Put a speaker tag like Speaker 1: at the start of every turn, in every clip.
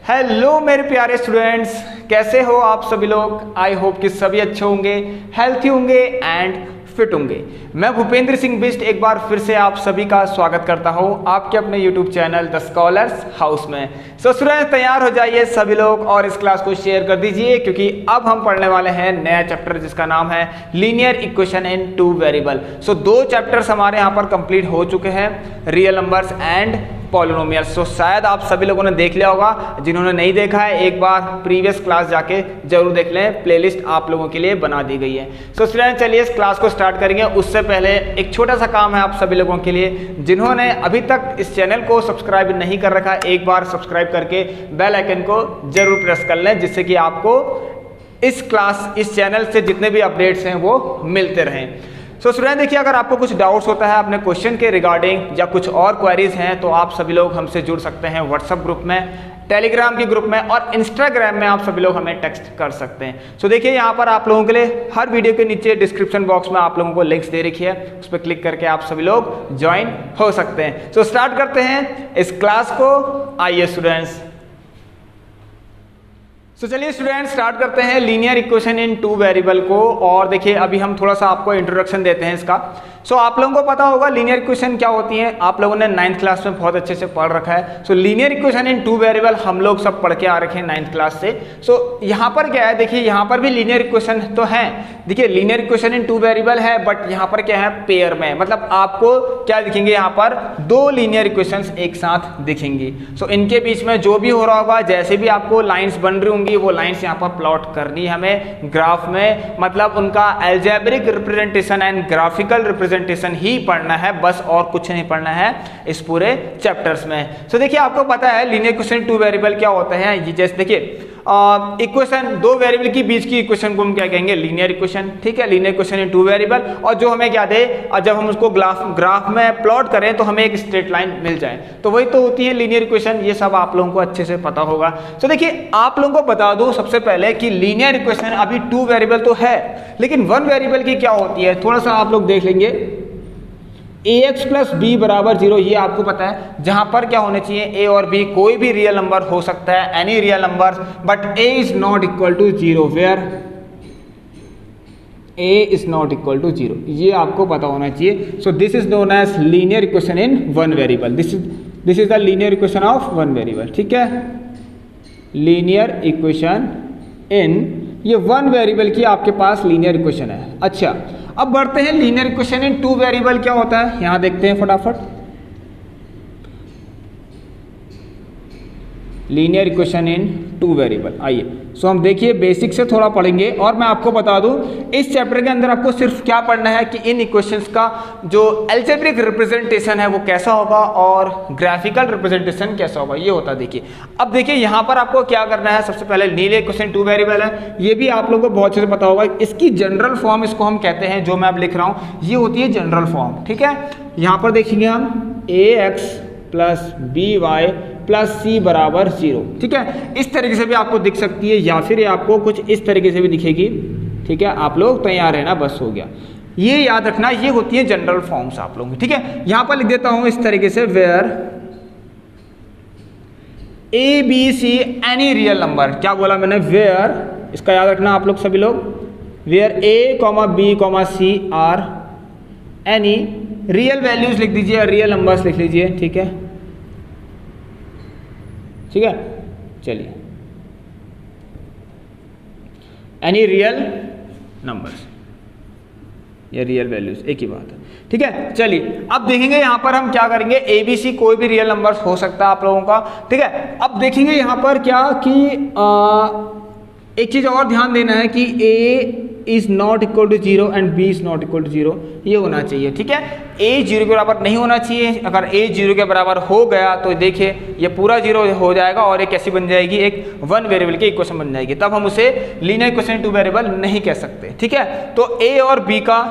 Speaker 1: Hello मेरे प्यारे students, कैसे हो आप सभी लोग। आई होप कि सभी अच्छे होंगे, हेल्थी होंगे एंड फिट होंगे। मैं भूपेंद्र सिंह बिष्ट एक बार फिर से आप सभी का स्वागत करता हूं आपके अपने YouTube channel the scholars house में। सो स्टूडेंट्स तैयार हो जाइए सभी लोग और इस क्लास को शेयर कर दीजिए, क्योंकि अब हम पढ़ने वाले हैं नया चैप्टर जिसका नाम है linear equation in two variable. So दो चैप्टर्स हमारे यहाँ पर कंप्लीट हो चुके हैं, real numbers and polynomial. So शायद आप सभी लोगों ने देख लिया होगा, जिन्होंने नहीं देखा है एक बार प्रीवियस क्लास जाके जरूर देख लें, प्लेलिस्ट आप लोगों के लिए बना दी गई है। सो स्टूडेंट चलिए इस क्लास को स्टार्ट करेंगे। उससे पहले एक छोटा सा काम है आप सभी लोगों के लिए, जिन्होंने अभी तक इस चैनल को सब्सक्राइब नहीं कर रखा है एक बार सब्सक्राइब करके बेल आइकन को जरूर प्रेस कर लें, जिससे कि आपको इस चैनल से जितने भी अपडेट्स हैं वो मिलते रहें। सो स्टूडेंट देखिए, अगर आपको कुछ डाउट्स होता है अपने क्वेश्चन के रिगार्डिंग या कुछ और क्वेरीज हैं तो आप सभी लोग हमसे जुड़ सकते हैं व्हाट्सएप ग्रुप में, टेलीग्राम के ग्रुप में और इंस्टाग्राम में आप सभी लोग हमें टेक्स्ट कर सकते हैं। सो देखिए यहाँ पर आप लोगों के लिए हर वीडियो के नीचे डिस्क्रिप्शन बॉक्स में आप लोगों को लिंक्स दे रखी है, उस पर क्लिक करके आप सभी लोग ज्वाइन हो सकते हैं। सो स्टार्ट करते हैं इस क्लास को। आइए स्टूडेंट्स, तो चलिए स्टूडेंट स्टार्ट करते हैं linear equation in two variable को। और देखिए अभी हम थोड़ा सा आपको इंट्रोडक्शन देते हैं इसका। सो आप लोगों को पता होगा लीनियर इक्वेशन क्या होती है, आप लोगों ने 9th क्लास में बहुत अच्छे से पढ़ रखा है। सो linear equation in two variable हम लोग सब पढ़ के आ रखे हैं 9th क्लास से। सो यहाँ पर क्या है, देखिए यहाँ पर भी लीनियर इक्वेशन तो है। देखिए linear equation in two variable है, बट यहाँ पर क्या है, पेयर में, मतलब आपको क्या दिखेंगे, यहाँ पर दो लीनियर इक्वेशंस एक साथ दिखेंगी। सो इनके बीच में जो भी हो रहा होगा, जैसे भी आपको लाइन्स बन रही होंगी वो लाइन्स यहाँ पर प्लॉट करनी है हमें ग्राफ में, मतलब उनका algebraic representation and graphical representation ही पढ़ना है, बस और कुछ नहीं पढ़ना है इस पूरे चैप्टर्स में। सो देखिए आपको पता है लीनियर इक्वेशन टू वेरिएबल क्या होता है। ये जैसे देखिए इक्वेशन दो वेरिएबल के बीच की इक्वेशन को हम क्या कहेंगे, लीनियर इक्वेशन। ठीक है, linear equation in two variable. और जो हमें क्या दे, जब हम उसको ग्राफ में प्लॉट करें तो हमें एक स्ट्रेट लाइन मिल जाए, तो वही तो होती है लीनियर इक्वेशन। ये सब आप लोगों को अच्छे से पता होगा। तो देखिए आप लोगों को बता दूं सबसे पहले कि लीनियर इक्वेशन अभी टू वेरिएबल तो है, लेकिन वन वेरिएबल की क्या होती है, थोड़ा सा आप लोग देख लेंगे। ax प्लस बी बराबर 0, ये आपको पता है, जहां पर क्या होने चाहिए, a और b कोई भी रियल नंबर हो सकता है, any real number, but a is not equal to 0 where a is not equal to 0, ये आपको पता होना चाहिए। So this is known as linear equation in one variable. This is the linear equation of one variable. ठीक है, linear equation इन, ये one variable की आपके पास लीनियर इक्वेशन है। अच्छा, अब बढ़ते हैं linear equation in two variable क्या होता है, यहां देखते हैं फटाफट। Linear equation in two variable, आइए सो हम देखिए बेसिक से थोड़ा पढ़ेंगे। और मैं आपको बता दूं इस चैप्टर के अंदर आपको सिर्फ क्या पढ़ना है कि इन इक्वेशंस का जो अलजेब्रिक रिप्रेजेंटेशन है वो कैसा होगा और ग्राफिकल रिप्रेजेंटेशन कैसा होगा, ये होता है। देखिए अब देखिए यहाँ पर आपको क्या करना है, सबसे पहले लीनियर इक्वेशन टू वेरिएबल है, ये भी आप लोगों को बहुत अच्छे से पता होगा। इसकी जनरल फॉर्म इसको हम कहते हैं, जो मैं अब लिख रहा हूँ ये होती है जनरल फॉर्म। ठीक है, यहाँ पर देखेंगे हम ax plus B Y plus C बराबर 0। ठीक है, इस तरीके से भी आपको दिख सकती है, या फिर आपको कुछ इस तरीके से भी दिखेगी। ठीक है, आप लोग तैयार है ना, बस हो गया। ये याद रखना, ये होती है जनरल फॉर्म्स आप लोगों की। ठीक है, यहां पर लिख देता हूं इस तरीके से, where a b c any real number. क्या बोला मैंने, वेयर, इसका याद रखना आप लोग सभी लोग, where a comma b comma c are any real values लिख दीजिए, रियल नंबर्स लिख लीजिए। ठीक है, ठीक है, चलिए एनी रियल नंबर्स या रियल वैल्यूज एक ही बात है। ठीक है, चलिए अब देखेंगे यहाँ पर हम क्या करेंगे, ए बी सी कोई भी रियल नंबर्स हो सकता है आप लोगों का। ठीक है, अब देखेंगे यहाँ पर क्या कि एक चीज और ध्यान देना है कि a is not equal to 0 and b is not equal to 0, ये होना चाहिए। ठीक है, a 0 के बराबर नहीं होना चाहिए। अगर a 0 के बराबर हो गया तो देखिए ये पूरा 0 हो जाएगा और एक कैसी बन जाएगी, एक वन वेरिएबल की इक्वेशन बन जाएगी, तब हम उसे लीनियर इक्वेशन टू वेरिएबल नहीं कह सकते। ठीक है, तो a और b का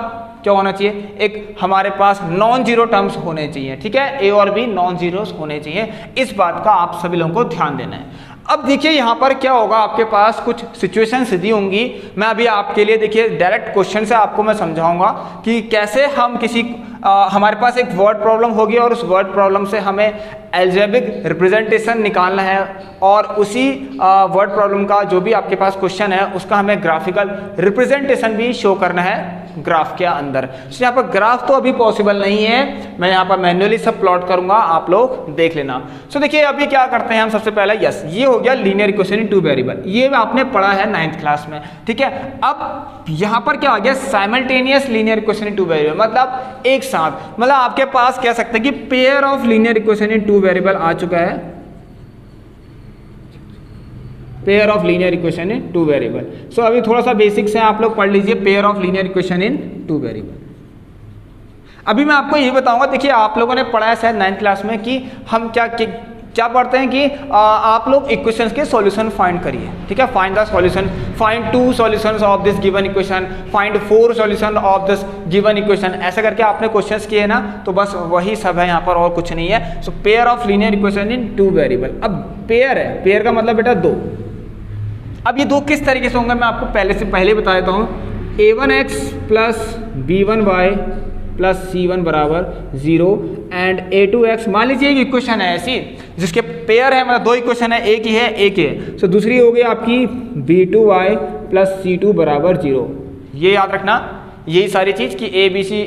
Speaker 1: क्या होना चाहिए, एक हमारे पास नॉन जीरो टर्म्स होने चाहिए। ठीक है, a और b नॉन जीरोस होने चाहिए, इस बात का आप सभी लोगों को ध्यान देना है। अब देखिए यहाँ पर क्या होगा, आपके पास कुछ सिचुएशंस दी होंगी। मैं अभी आपके लिए देखिए डायरेक्ट क्वेश्चन से आपको मैं समझाऊंगा कि कैसे हम किसी हमारे पास एक वर्ड प्रॉब्लम होगी और उस वर्ड प्रॉब्लम से हमें एल्जेब्रिक रिप्रेजेंटेशन निकालना है और उसी वर्ड प्रॉब्लम का जो भी आपके पास क्वेश्चन है उसका हमें ग्राफिकल रिप्रेजेंटेशन भी शो करना है ग्राफ के अंदर। तो यहाँ पर ग्राफ तो अभी पॉसिबल नहीं है, मैं यहाँ पर मैन्युअली सब प्लॉट करूंगा, आप लोग देख लेना। सो देखिए अभी क्या करते हैं हम, सबसे पहले यस ये हो गया linear equation in two variable, ये आपने पढ़ा है 9th क्लास में, ठीक है। अब यहाँ पर क्या आ गया, simultaneous linear equation in two variable, मतलब एक साथ, मतलब आपके पास कह सकते हैं कि pair of linear equation in two variable आ चुका है, pair of linear equation in two variable. So अभी थोड़ा सा बेसिक्स है, आप लोग पढ़ लीजिए pair of linear equation in two variable. अभी मैं आपको ये बताऊंगा, देखिए आप लोगों ने पढ़ा है शायद 9th क्लास में कि हम क्या पढ़ते हैं कि आप लोग इक्वेशंस के सॉल्यूशन फाइंड करिए, ठीक है। Find the solution, find 2 solutions of this given equation, find 4 solution of this given equation, ऐसा करके आपने क्वेश्चंस किए ना, तो बस वही सब है यहाँ पर और कुछ नहीं है। So pair of linear equation in two variable. अब पेयर है, पेयर का मतलब बेटा 2। अब ये 2 किस तरीके से होंगे मैं आपको पहले बता देता हूँ। a1x plus b1y plus c1 बराबर 0 एंड a2x, मान लीजिए एक इक्वेशन है ऐसी जिसके पेयर है, मतलब 2 इक्वेशन है, एक ही है एक ही है। सो दूसरी हो गई आपकी b2y प्लस c2 बराबर 0। ये याद रखना, यही सारी चीज़ कि ए बी सी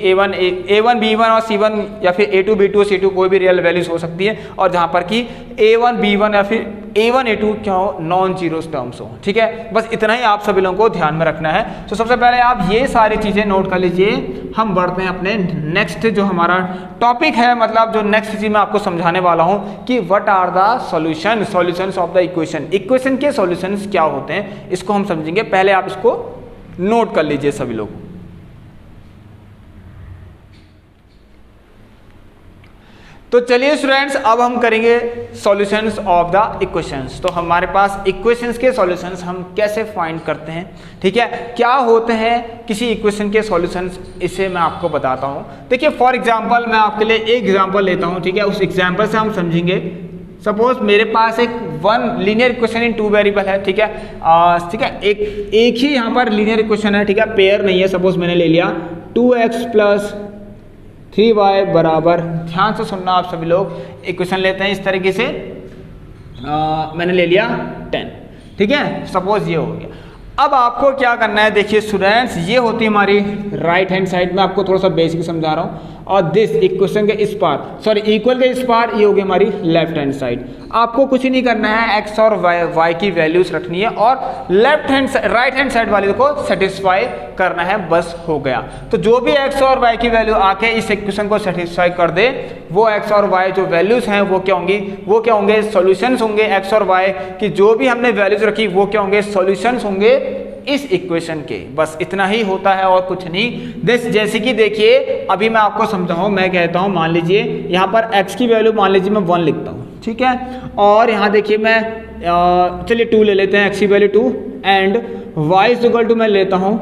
Speaker 1: A1 B1 और C1 या फिर A2 B2 C2 कोई भी रियल वैल्यूज हो सकती है, और जहाँ पर कि A1 B1 या फिर A1 A2 क्या हो, नॉन जीरोस टर्म्स हो, ठीक है। बस इतना ही आप सभी लोगों को ध्यान में रखना है। तो सबसे पहले आप ये सारी चीज़ें नोट कर लीजिए। हम बढ़ते हैं अपने नेक्स्ट जो हमारा टॉपिक है, मतलब जो नेक्स्ट चीज़ मैं आपको समझाने वाला हूँ कि what are the solutions of the equation, equation के सॉल्यूशंस क्या होते हैं, इसको हम समझेंगे। पहले आप इसको नोट कर लीजिए सभी लोग। तो चलिए स्टूडेंट्स, अब हम करेंगे सॉल्यूशंस ऑफ द इक्वेशंस। तो हमारे पास इक्वेशंस के सॉल्यूशंस हम कैसे फाइंड करते हैं, ठीक है, क्या होते हैं किसी इक्वेशन के सॉल्यूशंस, इसे मैं आपको बताता हूं। देखिए फॉर एग्जांपल मैं आपके लिए एक एग्जांपल लेता हूं, ठीक है, उस एग्जांपल से हम समझेंगे। सपोज मेरे पास एक linear equation in two variable है, ठीक है, ठीक है, एक ही यहाँ पर लीनियर इक्वेशन है, ठीक है, पेयर नहीं है। सपोज मैंने ले लिया 2x प्लस 3y बराबर, ध्यान से सुनना आप सभी लोग, इक्वेशन लेते हैं इस तरीके से, मैंने ले लिया 10, ठीक है, सपोज ये हो गया। अब आपको क्या करना है, देखिए स्टूडेंट्स, ये होती है हमारी राइट हैंड साइड में, आपको थोड़ा सा बेसिक समझा रहा हूँ, और दिस इक्वेशन के इस पार, सॉरी इक्वल के इस पार, ये होगी हमारी लेफ्ट हैंड साइड। आपको कुछ नहीं करना है, एक्स और वाई की वैल्यूज रखनी है और राइट हैंड साइड वाले को सेटिस्फाई करना है, बस हो गया। तो जो भी एक्स और वाई की वैल्यू आके इस इक्वेशन को सेटिस्फाई कर दे, वो एक्स और वाई जो वैल्यूज हैं वो क्या होंगे, सॉल्यूशंस होंगे। एक्स और वाई की जो भी हमने वैल्यूज रखी वो क्या होंगे, सॉल्यूशंस होंगे इस इक्वेशन के। बस इतना ही होता है और कुछ नहीं। जैसे कि देखिए अभी मैं आपको समझाऊं, मैं कहता हूं, मान लीजिए यहाँ पर x की वैल्यू मान लीजिए मैं 1 लिखता हूँ, ठीक है, और यहाँ देखिए मैं चलिए 2 ले लेते हैं, x की value 2 and y is equal to मैं लेता हूँ,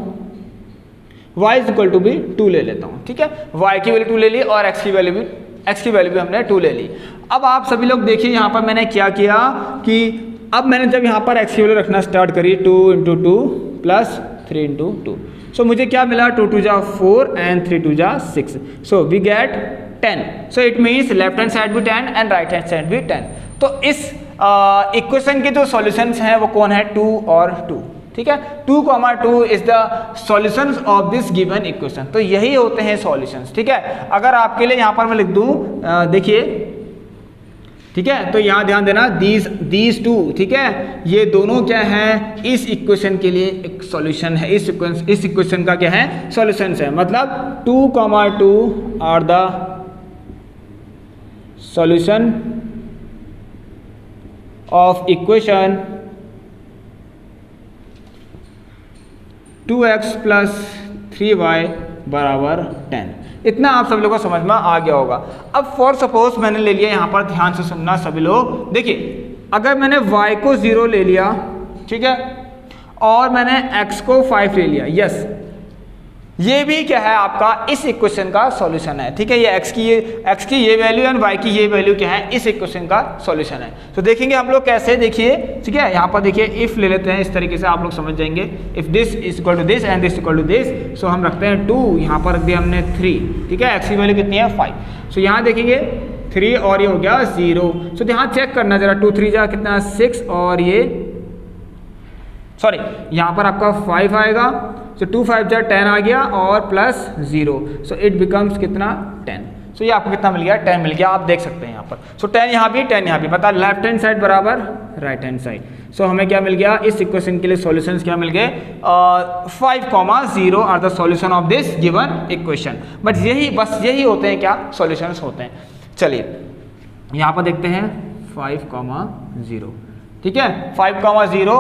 Speaker 1: y इज इक्वल टू भी 2 ले लेता हूँ, ठीक है, y की वैल्यू 2 ले ली और x की वैल्यू भी हमने 2 ले ली। अब आप सभी लोग देखिए यहाँ पर मैंने क्या किया कि अब मैंने जब यहाँ पर x की वैल्यू रखना स्टार्ट करी, 2 × 2 प्लस 3 × 2, सो मुझे क्या मिला, 2 × 2 = 4 and 3 × 2 = 6, so we get 10। So it means left hand side भी 10 एंड राइट हैंड साइड भी 10। तो इस इक्वेशन के जो सॉल्यूशंस हैं वो कौन है, 2 और 2, ठीक है, 2, 2 is the solutions of this given equation. तो यही होते हैं सॉल्यूशंस, ठीक है। अगर आपके लिए यहाँ पर मैं लिख दूँ, देखिए, ठीक है, तो यहाँ ध्यान देना, दीज 2, ठीक है, ये दोनों क्या हैं, इस इक्वेशन के लिए एक सॉल्यूशन है, इस इक्वेशन का क्या है, सॉल्यूशंस है। मतलब 2, 2 are the solution of equation 2x plus 3y बराबर 10। इतना आप सभी लोगों को समझ में आ गया होगा। अब फॉर सपोज मैंने ले लिया, यहाँ पर ध्यान से सुनना सभी लोग, देखिए अगर मैंने y को 0 ले लिया, ठीक है, और मैंने x को 5 ले लिया, यस, ये भी क्या है आपका इस इक्वेशन का सॉल्यूशन है। ठीक है, ये x की ये वैल्यू एंड y की ये वैल्यू क्या है, इस इक्वेशन का सॉल्यूशन है। तो देखेंगे हम लोग कैसे, देखिए ठीक है, यहाँ पर देखिए इफ ले लेते हैं, इस तरीके से आप लोग समझ जाएंगे। If this is equal to this and this equal to this, so हम रखते हैं 2, यहाँ पर रख दिया हमने 3। ठीक है, x की वैल्यू कितनी है 5। सो यहाँ देखेंगे 3 और ये हो गया 0। सो यहाँ चेक करना जरा, 2 3 जा कितना 6 और ये सॉरी यहाँ पर आपका 5 आएगा। सो 2 5 जा 10 आ गया और प्लस 0, सो इट बिकम्स कितना 10। सो ये आपको कितना मिल गया 10 मिल गया, आप देख सकते हैं यहाँ पर। सो 10 यहाँ भी 10 यहाँ भी, मतलब लेफ्ट हैंड साइड बराबर राइट हैंड साइड। सो हमें क्या मिल गया इस इक्वेशन के लिए सॉल्यूशंस क्या मिल गए, 5,0 are the solution of this given equation. But बस यही होते हैं क्या, सॉल्यूशंस होते हैं। चलिए यहाँ पर देखते हैं 5,0। ठीक है, 5,0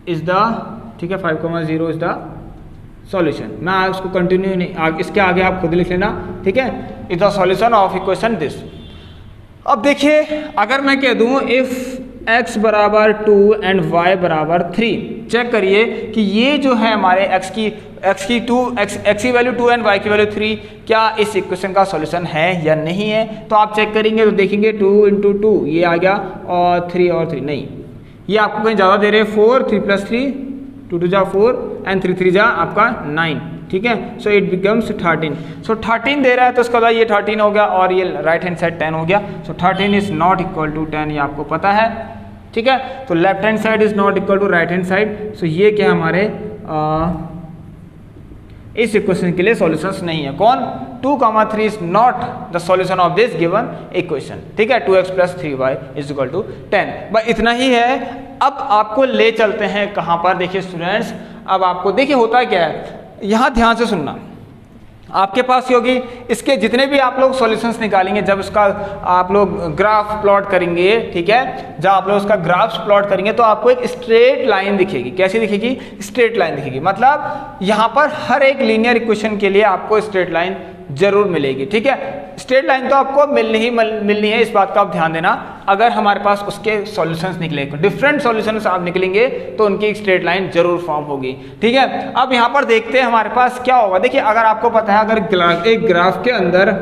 Speaker 1: इज द, ठीक है 5,0 इज द सॉल्यूशन। मैं उसको कंटिन्यू नहीं, इसके आगे आप खुद लिख लेना। ठीक है, is the solution of equation this. अब देखिए अगर मैं कह दूं इफ x बराबर 2 एंड y बराबर 3, चेक करिए कि ये जो है हमारे x की वैल्यू 2 एंड y की वैल्यू 3 क्या इस इक्वेशन का सॉल्यूशन है या नहीं है। तो आप चेक करेंगे तो देखेंगे 2 × 2 ये आ गया और 3 और 3 नहीं, ये आपको कहीं ज़्यादा दे रहे हैं। 4 3 + 3 2 2 जा 4 एंड 3 3 जा आपका 9। ठीक है, सो इट बिकम्स 13। सो 13 दे रहा है तो उसका बाद ये 13 हो गया और ये राइट हैंड साइड 10 हो गया। So 13 is not equal to 10, ये आपको पता है। ठीक है, तो left hand side is not equal to right hand side. So ये क्या हमारे इस इक्वेशन के लिए सॉल्यूशंस नहीं है। कौन, 2, 3 is not the solution of this given equation. ठीक है, 2x + 3y is equal to 10। बस इतना ही है। अब आपको ले चलते हैं कहाँ पर, देखिए स्टूडेंट्स, अब आपको देखिए होता क्या है, यहाँ ध्यान से सुनना। आपके पास ही होगी इसके जितने भी आप लोग सॉल्यूशंस निकालेंगे, जब उसका आप लोग ग्राफ प्लॉट करेंगे, ठीक है, जब आप लोग उसका ग्राफ प्लॉट करेंगे तो आपको एक स्ट्रेट लाइन दिखेगी। कैसी दिखेगी, स्ट्रेट लाइन दिखेगी। मतलब यहाँ पर हर एक लीनियर इक्वेशन के लिए आपको स्ट्रेट लाइन जरूर मिलेगी। ठीक है, स्ट्रेट लाइन तो आपको मिलनी है, इस बात का आप ध्यान देना। अगर हमारे पास उसके सॉल्यूशंस निकले, डिफरेंट सॉल्यूशंस आप निकलेंगे तो उनकी एक स्ट्रेट लाइन जरूर फॉर्म होगी। ठीक है, अब यहाँ पर देखते हैं हमारे पास क्या होगा। देखिए अगर आपको पता है अगर एक ग्राफ के अंदर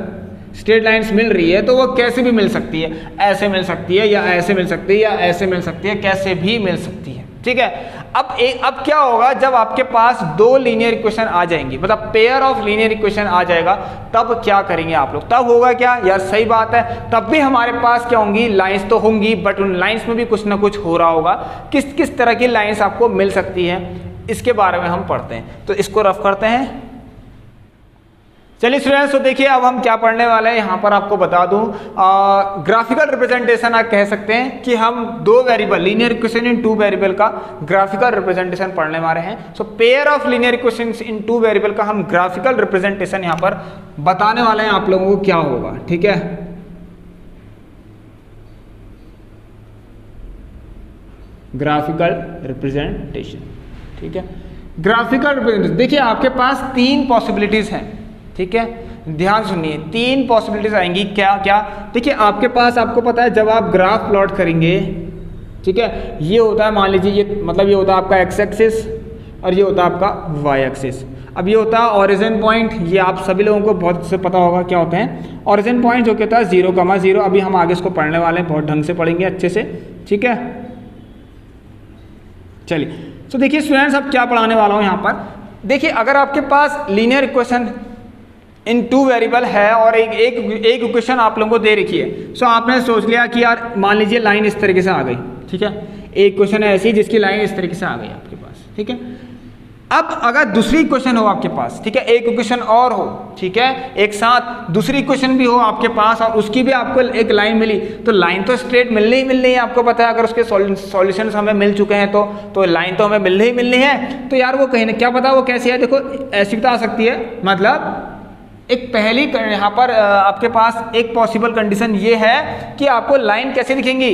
Speaker 1: स्ट्रेट लाइन्स मिल रही है तो वो कैसे भी मिल सकती है, ऐसे मिल सकती है या ऐसे मिल सकती है या ऐसे मिल सकती है, कैसे भी मिल सकती है। ठीक है, अब क्या होगा जब आपके पास 2 लीनियर इक्वेशन आ जाएंगी, मतलब पेयर ऑफ लीनियर इक्वेशन आ जाएगा, तब क्या करेंगे आप लोग, तब होगा क्या यार, सही बात है, तब भी हमारे पास क्या होंगी, लाइंस तो होंगी, बट उन लाइंस में भी कुछ ना कुछ हो रहा होगा। किस किस तरह की लाइंस आपको मिल सकती है इसके बारे में हम पढ़ते हैं। तो इसको रफ करते हैं। चलिए स्टूडेंट्स, तो देखिए अब हम क्या पढ़ने वाले हैं। यहाँ पर आपको बता दूं ग्राफिकल रिप्रेजेंटेशन आप कह सकते हैं कि हम 2 variable linear equation in 2 variable का ग्राफिकल रिप्रेजेंटेशन पढ़ने वाले हैं। So pair of linear equations in 2 variable का हम ग्राफिकल रिप्रेजेंटेशन यहाँ पर बताने वाले हैं आप लोगों को क्या होगा। ठीक है, ग्राफिकल रिप्रेजेंटेशन। ठीक है, ग्राफिकल रिप्रेजेंटेशन, देखिए आपके पास 3 पॉसिबिलिटीज हैं। ठीक है, ध्यान सुनिए, 3 पॉसिबिलिटीज आएंगी। क्या क्या, देखिए आपके पास, आपको पता है जब आप ग्राफ प्लॉट करेंगे, ठीक है, ये होता है, मान लीजिए ये मतलब ये होता है आपका x एक्सिस और ये होता है आपका y एक्सिस। अब ये होता है ओरिजिन पॉइंट, ये आप सभी लोगों को बहुत से पता होगा क्या होते हैं ओरिजिन पॉइंट, जो कहता है 0,0। अभी हम आगे इसको पढ़ने वाले हैं, बहुत ढंग से पढ़ेंगे अच्छे से। ठीक है, चलिए तो देखिए स्टूडेंट्स अब क्या पढ़ाने वाला हूँ यहाँ पर। देखिए अगर आपके पास लीनियर इक्वेशन इन 2 वेरिएबल है और एक इक्वेशन आप लोगों को दे रखी है। सो आपने सोच लिया कि यार मान लीजिए लाइन इस तरीके से आ गई। ठीक है, एक इक्वेशन है ऐसी जिसकी लाइन इस तरीके से आ गई आपके पास। ठीक है, अब अगर दूसरी इक्वेशन हो आपके पास, ठीक है, एक इक्वेशन और हो, ठीक है, एक साथ दूसरी इक्वेशन भी हो आपके पास और उसकी भी आपको एक लाइन मिली, तो लाइन तो स्ट्रेट मिलनी ही मिलनी है। आपको पता है अगर उसके सॉल्यूशंस हमें मिल चुके हैं तो लाइन तो हमें मिलनी ही मिलनी है। तो यार वो कहीं ना, क्या पता वो कैसी है, देखो ऐसी भी तो आ सकती है। मतलब एक पहली यहाँ पर आपके पास एक पॉसिबल कंडीशन ये है कि आपको लाइन कैसे दिखेंगी,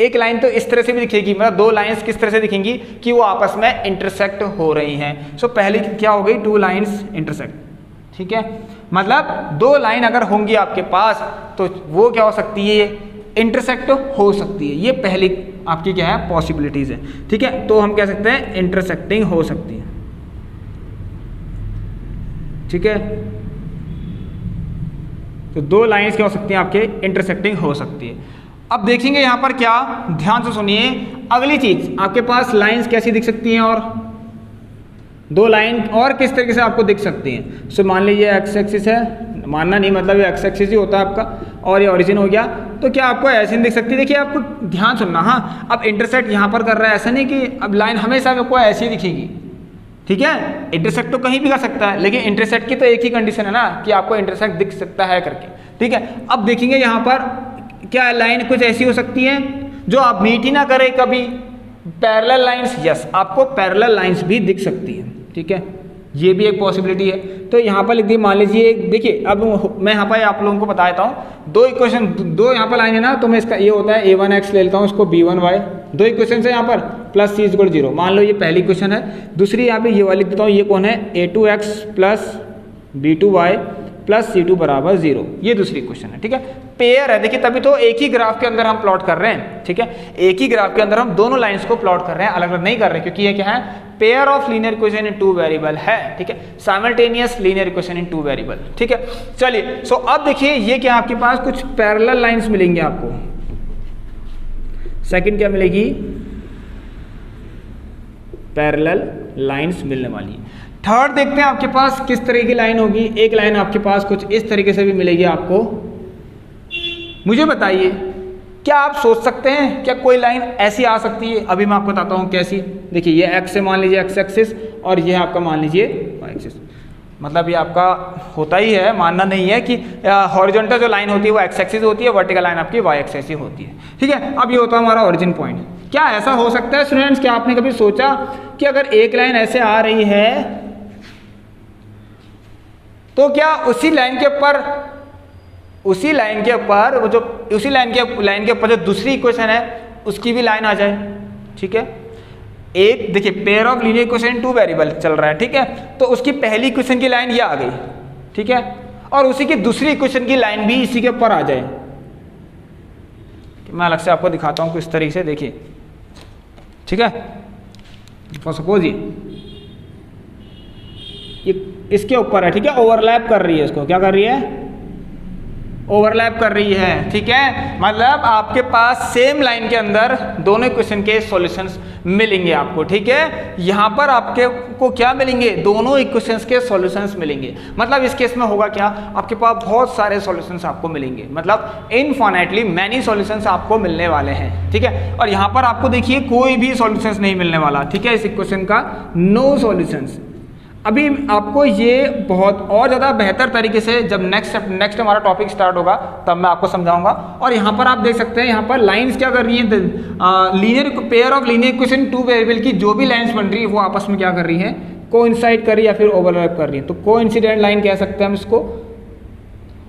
Speaker 1: एक लाइन तो इस तरह से भी दिखेगी, मतलब 2 लाइंस किस तरह से दिखेंगी कि वो आपस में इंटरसेक्ट हो रही हैं। सो पहली क्या हो गई, 2 लाइंस इंटरसेक्ट। ठीक है, मतलब 2 लाइन अगर होंगी आपके पास तो वो क्या हो सकती है, इंटरसेक्ट हो सकती है। ये पहली आपकी क्या है, पॉसिबिलिटीज है। ठीक है, तो हम कह सकते हैं इंटरसेक्टिंग हो सकती है। ठीक है। तो दो लाइंस क्या हो सकती हैं आपके, इंटरसेक्टिंग हो सकती है। अब देखेंगे यहाँ पर क्या, ध्यान से सुनिए अगली चीज, आपके पास लाइंस कैसी दिख सकती हैं, और दो लाइन और किस तरीके से आपको दिख सकती हैं। सो मान लीजिए एक्स एक्सिस है, मानना नहीं मतलब ये एक्स एक्सिस ही होता है आपका, और ये ओरिजिन हो गया, तो क्या आपको ऐसे नहीं दिख सकती। देखिए आपको ध्यान सुनना, हाँ अब इंटरसेक्ट यहाँ पर कर रहा है, ऐसा नहीं कि अब लाइन हमेशा आपको ऐसी ही दिखेगी, ठीक है। इंटरसेक्ट तो कहीं भी कर सकता है, लेकिन इंटरसेक्ट की तो एक ही कंडीशन है ना कि आपको इंटरसेक्ट दिख सकता है करके, ठीक है। अब देखेंगे यहाँ पर क्या लाइन कुछ ऐसी हो सकती है जो आप मीट ही ना करे कभी, पैरेलल लाइंस, यस आपको पैरेलल लाइंस भी दिख सकती है, ठीक है, ये भी एक पॉसिबिलिटी है। तो यहाँ पर लिख दी, मान लीजिए देखिए अब मैं यहाँ पर आप लोगों को बता देता हूँ, दो इक्वेशन, दो यहाँ पर लाइन है ना, तो मैं इसका ये होता है a1x ले लेता हूँ, इसको b1y, दो इक्वेशन है यहाँ पर, प्लस c = 0, मान लो ये पहली इक्वेशन है। दूसरी यहाँ पे ये वाली लिख देता हूँ, ये कौन है, a2x plus b2y plus c2 = 0, ये दूसरी इक्वेशन है, ठीक है। पेयर है, देखिए तभी तो एक ही ग्राफ के अंदर हम प्लॉट कर रहे हैं, ठीक है, एक ही ग्राफ के अंदर हम दोनों लाइंस को प्लॉट कर रहे हैं, अलग अलग नहीं कर रहे, क्योंकि ये क्या है, pair of linear equation in two variable है, ठीक है, simultaneous linear equation in two variable, ठीक है। चलिए सो अब देखिए ये क्या आपके पास कुछ पैरेलल लाइंस मिलेंगे आपको। सेकंड क्या मिलेगी, पैरेलल लाइंस मिलने वाली है। थर्ड देखते हैं आपके पास किस तरह की लाइन होगी। एक लाइन आपके पास कुछ इस तरीके से भी मिलेगी आपको। मुझे बताइए क्या आप सोच सकते हैं क्या कोई लाइन ऐसी आ सकती है? अभी मैं आपको बताता हूँ कैसी। देखिए ये एक्स से मान लीजिए एक्स एक्सिस और ये आपका मान लीजिए वाई एक्सिस, मतलब ये आपका होता ही है, मानना नहीं है कि हॉरिजॉन्टल जो लाइन होती है वो एक्स एक्सिस होती है, वर्टिकल लाइन आपकी वाई एक्सिस ही होती है, ठीक है। अब ये होता है हमारा ओरिजिन पॉइंट। क्या ऐसा हो सकता है स्टूडेंट्स, क्या आपने कभी सोचा कि अगर एक लाइन ऐसे आ रही है तो क्या उसी लाइन के ऊपर वो जो उसी लाइन के ऊपर जो दूसरी इक्वेशन है उसकी भी लाइन आ जाए, ठीक है। एक देखिए pair of linear equation two variable चल रहा है, ठीक है, तो उसकी पहली इक्वेशन की लाइन ये आ गई, ठीक है, और उसी की दूसरी इक्वेशन की लाइन भी इसी के ऊपर आ जाए। मैं अलग से आपको दिखाता हूँ किस तरीके से, देखिए, ठीक है। फॉर सपोज ये इसके ऊपर है, ठीक है, ओवरलैप कर रही है, इसको क्या कर रही है, ओवरलैप कर रही है, ठीक है। मतलब आपके पास सेम लाइन के अंदर दोनों इक्वेशन के सॉल्यूशंस मिलेंगे आपको, ठीक है। यहाँ पर आपके को क्या मिलेंगे, दोनों इक्वेशंस के सॉल्यूशंस मिलेंगे। मतलब इस केस में होगा क्या, आपके पास बहुत सारे सॉल्यूशंस आपको मिलेंगे, मतलब इनफाइनाइटली मैनी सॉल्यूशंस आपको मिलने वाले हैं, ठीक है। और यहाँ पर आपको देखिए कोई भी सॉल्यूशंस नहीं मिलने वाला, ठीक है, इस इक्वेशन का नो सॉल्यूशंस। अभी आपको ये बहुत और ज़्यादा बेहतर तरीके से जब नेक्स्ट हमारा टॉपिक स्टार्ट होगा तब मैं आपको समझाऊंगा। और यहाँ पर आप देख सकते हैं, यहाँ पर लाइंस क्या कर रही हैं, linear pair of linear equation two variable की जो भी लाइंस बन रही है वो आपस में क्या कर रही हैं, कोइंसाइड कर रही है या फिर ओवरलैप कर रही है, तो कोइंसिडेंट लाइन कह सकते हैं हम इसको।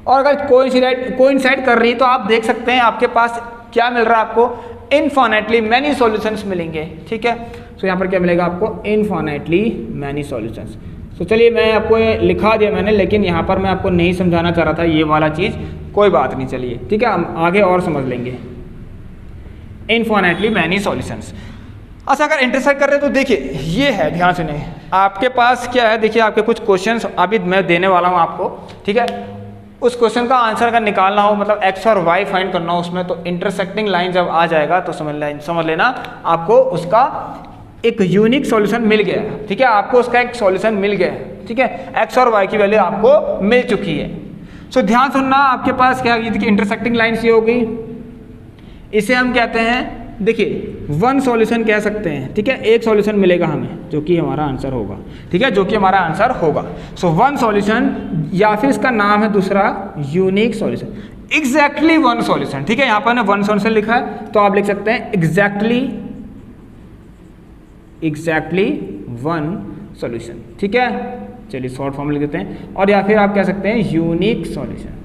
Speaker 1: और अगर कोइंसाइड कर रही है तो आप देख सकते हैं आपके पास क्या मिल रहा है, आपको इनफाइनाइटली मैनी सॉल्यूशंस मिलेंगे, ठीक है। तो यहाँ पर क्या मिलेगा आपको, इनफाइनाइटली मैनी सॉल्यूशंस। तो चलिए मैं आपको लिखा दिया मैंने, लेकिन यहाँ पर मैं आपको नहीं समझाना चाह रहा था ये वाला चीज़, कोई बात नहीं, चलिए ठीक है, हम आगे और समझ लेंगे। Infinitely many solutions. अच्छा अगर इंटरसेक्ट कर रहे हैं तो देखिए ये है, ध्यान सुनिए, आपके पास क्या है, देखिए आपके कुछ क्वेश्चंस अभी मैं देने वाला हूँ आपको, ठीक है। उस क्वेश्चन का आंसर अगर निकालना हो, मतलब एक्स और वाई फाइंड करना हो उसमें, तो इंटरसेक्टिंग लाइन जब आ जाएगा तो समझ लेना आपको उसका एक यूनिक सॉल्यूशन मिल गया, ठीक है, आपको उसका एक सॉल्यूशन मिल गया, ठीक है, एक्स और वाई की वैल्यू आपको मिल चुकी है। सो ध्यान सुनना, आपके पास क्या है, इंटरसेक्टिंग लाइन्स ये हो गई, इसे हम कहते हैं, देखिए वन सॉल्यूशन कह सकते हैं, ठीक है, एक सॉल्यूशन मिलेगा हमें जो कि हमारा आंसर होगा, ठीक है, जो कि हमारा आंसर होगा। सो वन सॉल्यूशन, या फिर इसका नाम है दूसरा unique solution, exactly one solution, ठीक है। यहाँ पर वन सॉल्यूशन लिखा है तो आप लिख सकते हैं एग्जैक्टली वन सॉल्यूशन, ठीक है। चलिए शॉर्ट फॉर्म लिख देते हैं, और या फिर आप कह सकते हैं यूनिक सॉल्यूशन।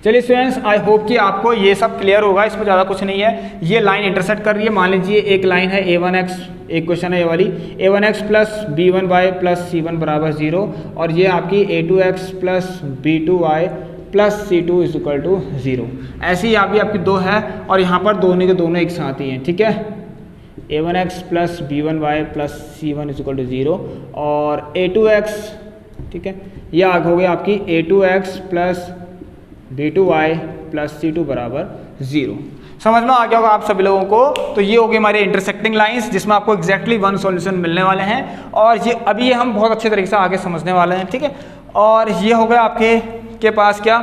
Speaker 1: चलिए स्टूडेंट्स, आई होप कि आपको ये सब क्लियर होगा, इसमें ज़्यादा कुछ नहीं है। ये लाइन इंटरसेक्ट कर रही है, मान लीजिए एक लाइन है a1x, एक क्वेश्चन है ये वाली, a1x plus b1y plus c1 = 0, और ये आपकी a2x plus b2y plus c2 = 0। ऐसी यहाँ भी आपकी दो है, और यहाँ पर दोनों के दोनों एक साथ ही हैं, ठीक है, a1x plus b1y plus c1 is equal to 0 और a2x, ठीक है, यह आगे हो गई आपकी a2x plus b2y plus c2 बराबर 0। समझ में आ गया होगा आप सभी लोगों को। तो ये हो गई हमारे इंटरसेक्टिंग लाइंस जिसमें आपको एग्जैक्टली वन सॉल्यूशन मिलने वाले हैं और ये अभी ये हम बहुत अच्छे तरीके से आगे समझने वाले हैं, ठीक है। और ये हो गया आपके पास क्या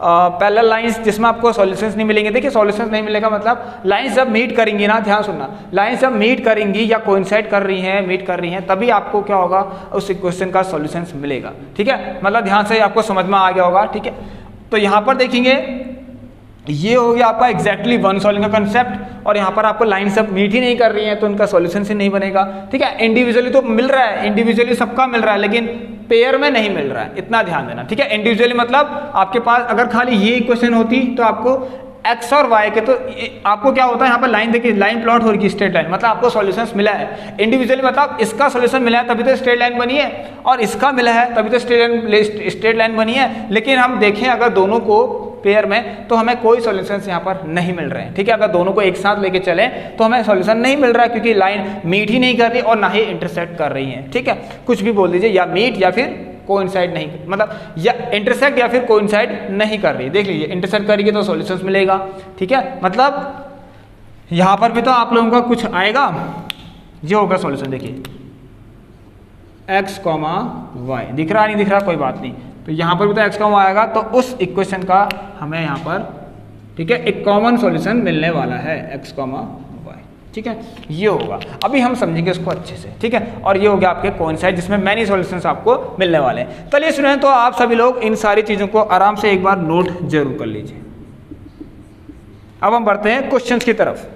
Speaker 1: पैरेलल लाइंस जिसमें आपको सॉल्यूशंस नहीं मिलेंगे। देखिए सॉल्यूशंस नहीं मिलेगा मतलब लाइंस जब मीट करेंगी ना, ध्यान सुनना, लाइंस जब मीट करेंगी या कोइंसाइड कर रही हैं, मीट कर रही हैं, तभी आपको क्या होगा उस इक्वेशन का सॉल्यूशंस मिलेगा, ठीक है। मतलब ध्यान से आपको समझ में आ गया होगा, ठीक है। तो यहाँ पर देखेंगे ये हो गया आपका एग्जैक्टली वन सॉल्विंग का कंसेप्ट और यहाँ पर आपको लाइन सब मीट ही नहीं कर रही है तो उनका सॉल्यूशन से नहीं बनेगा, ठीक है। इंडिविजुअली तो मिल रहा है, इंडिविजुअली सबका मिल रहा है लेकिन पेयर में नहीं मिल रहा है, इतना ध्यान देना, ठीक है। इंडिविजुअली मतलब आपके पास अगर खाली ये इक्वेशन होती तो आपको x और y के तो आपको क्या होता है यहाँ पर लाइन देखिए, लाइन प्लॉट हो रही है स्ट्रेट लाइन, मतलब आपको सॉल्यूशंस मिला है। इंडिविजुअली मतलब इसका सॉल्यूशन मिला है तभी तो स्ट्रेट लाइन बनी है और इसका मिला है तभी तो स्ट्रेट लाइन बनी है। लेकिन हम देखें अगर दोनों को पेयर में तो हमें कोई सॉल्यूशंस यहाँ पर नहीं मिल रहे हैं, ठीक है। अगर दोनों को एक साथ लेके चले तो हमें सॉल्यूशन नहीं मिल रहा है क्योंकि लाइन मीट ही नहीं कर रही और ना ही इंटरसेक्ट कर रही है, ठीक है। कुछ भी बोल दीजिए, या मीट या फिर कोइंसाइड नहीं, मतलब या इंटरसेक्ट या फिर कोइंसाइड नहीं कर रही है। देख लीजिए इंटरसेक्ट करेगी तो सॉल्यूशंस मिलेगा, ठीक है। मतलब यहाँ पर भी तो आप लोगों का कुछ आएगा, ये होगा सॉल्यूशन, देखिए x, y दिख रहा नहीं दिख रहा कोई बात नहीं, तो यहाँ पर भी तो x, आएगा तो उस इक्वेशन का हमें यहाँ पर, ठीक है, एक कॉमन सॉल्यूशन मिलने वाला है x, y, ठीक है। ये होगा, अभी हम समझेंगे इसको अच्छे से, ठीक है। और ये हो गया आपके कोइंसाइड जिसमें मैनी सॉल्यूशंस आपको मिलने वाले हैं। चलिए स्टूडेंट, तो आप सभी लोग इन सारी चीज़ों को आराम से एक बार नोट जरूर कर लीजिए। अब हम बढ़ते हैं क्वेश्चंस की तरफ।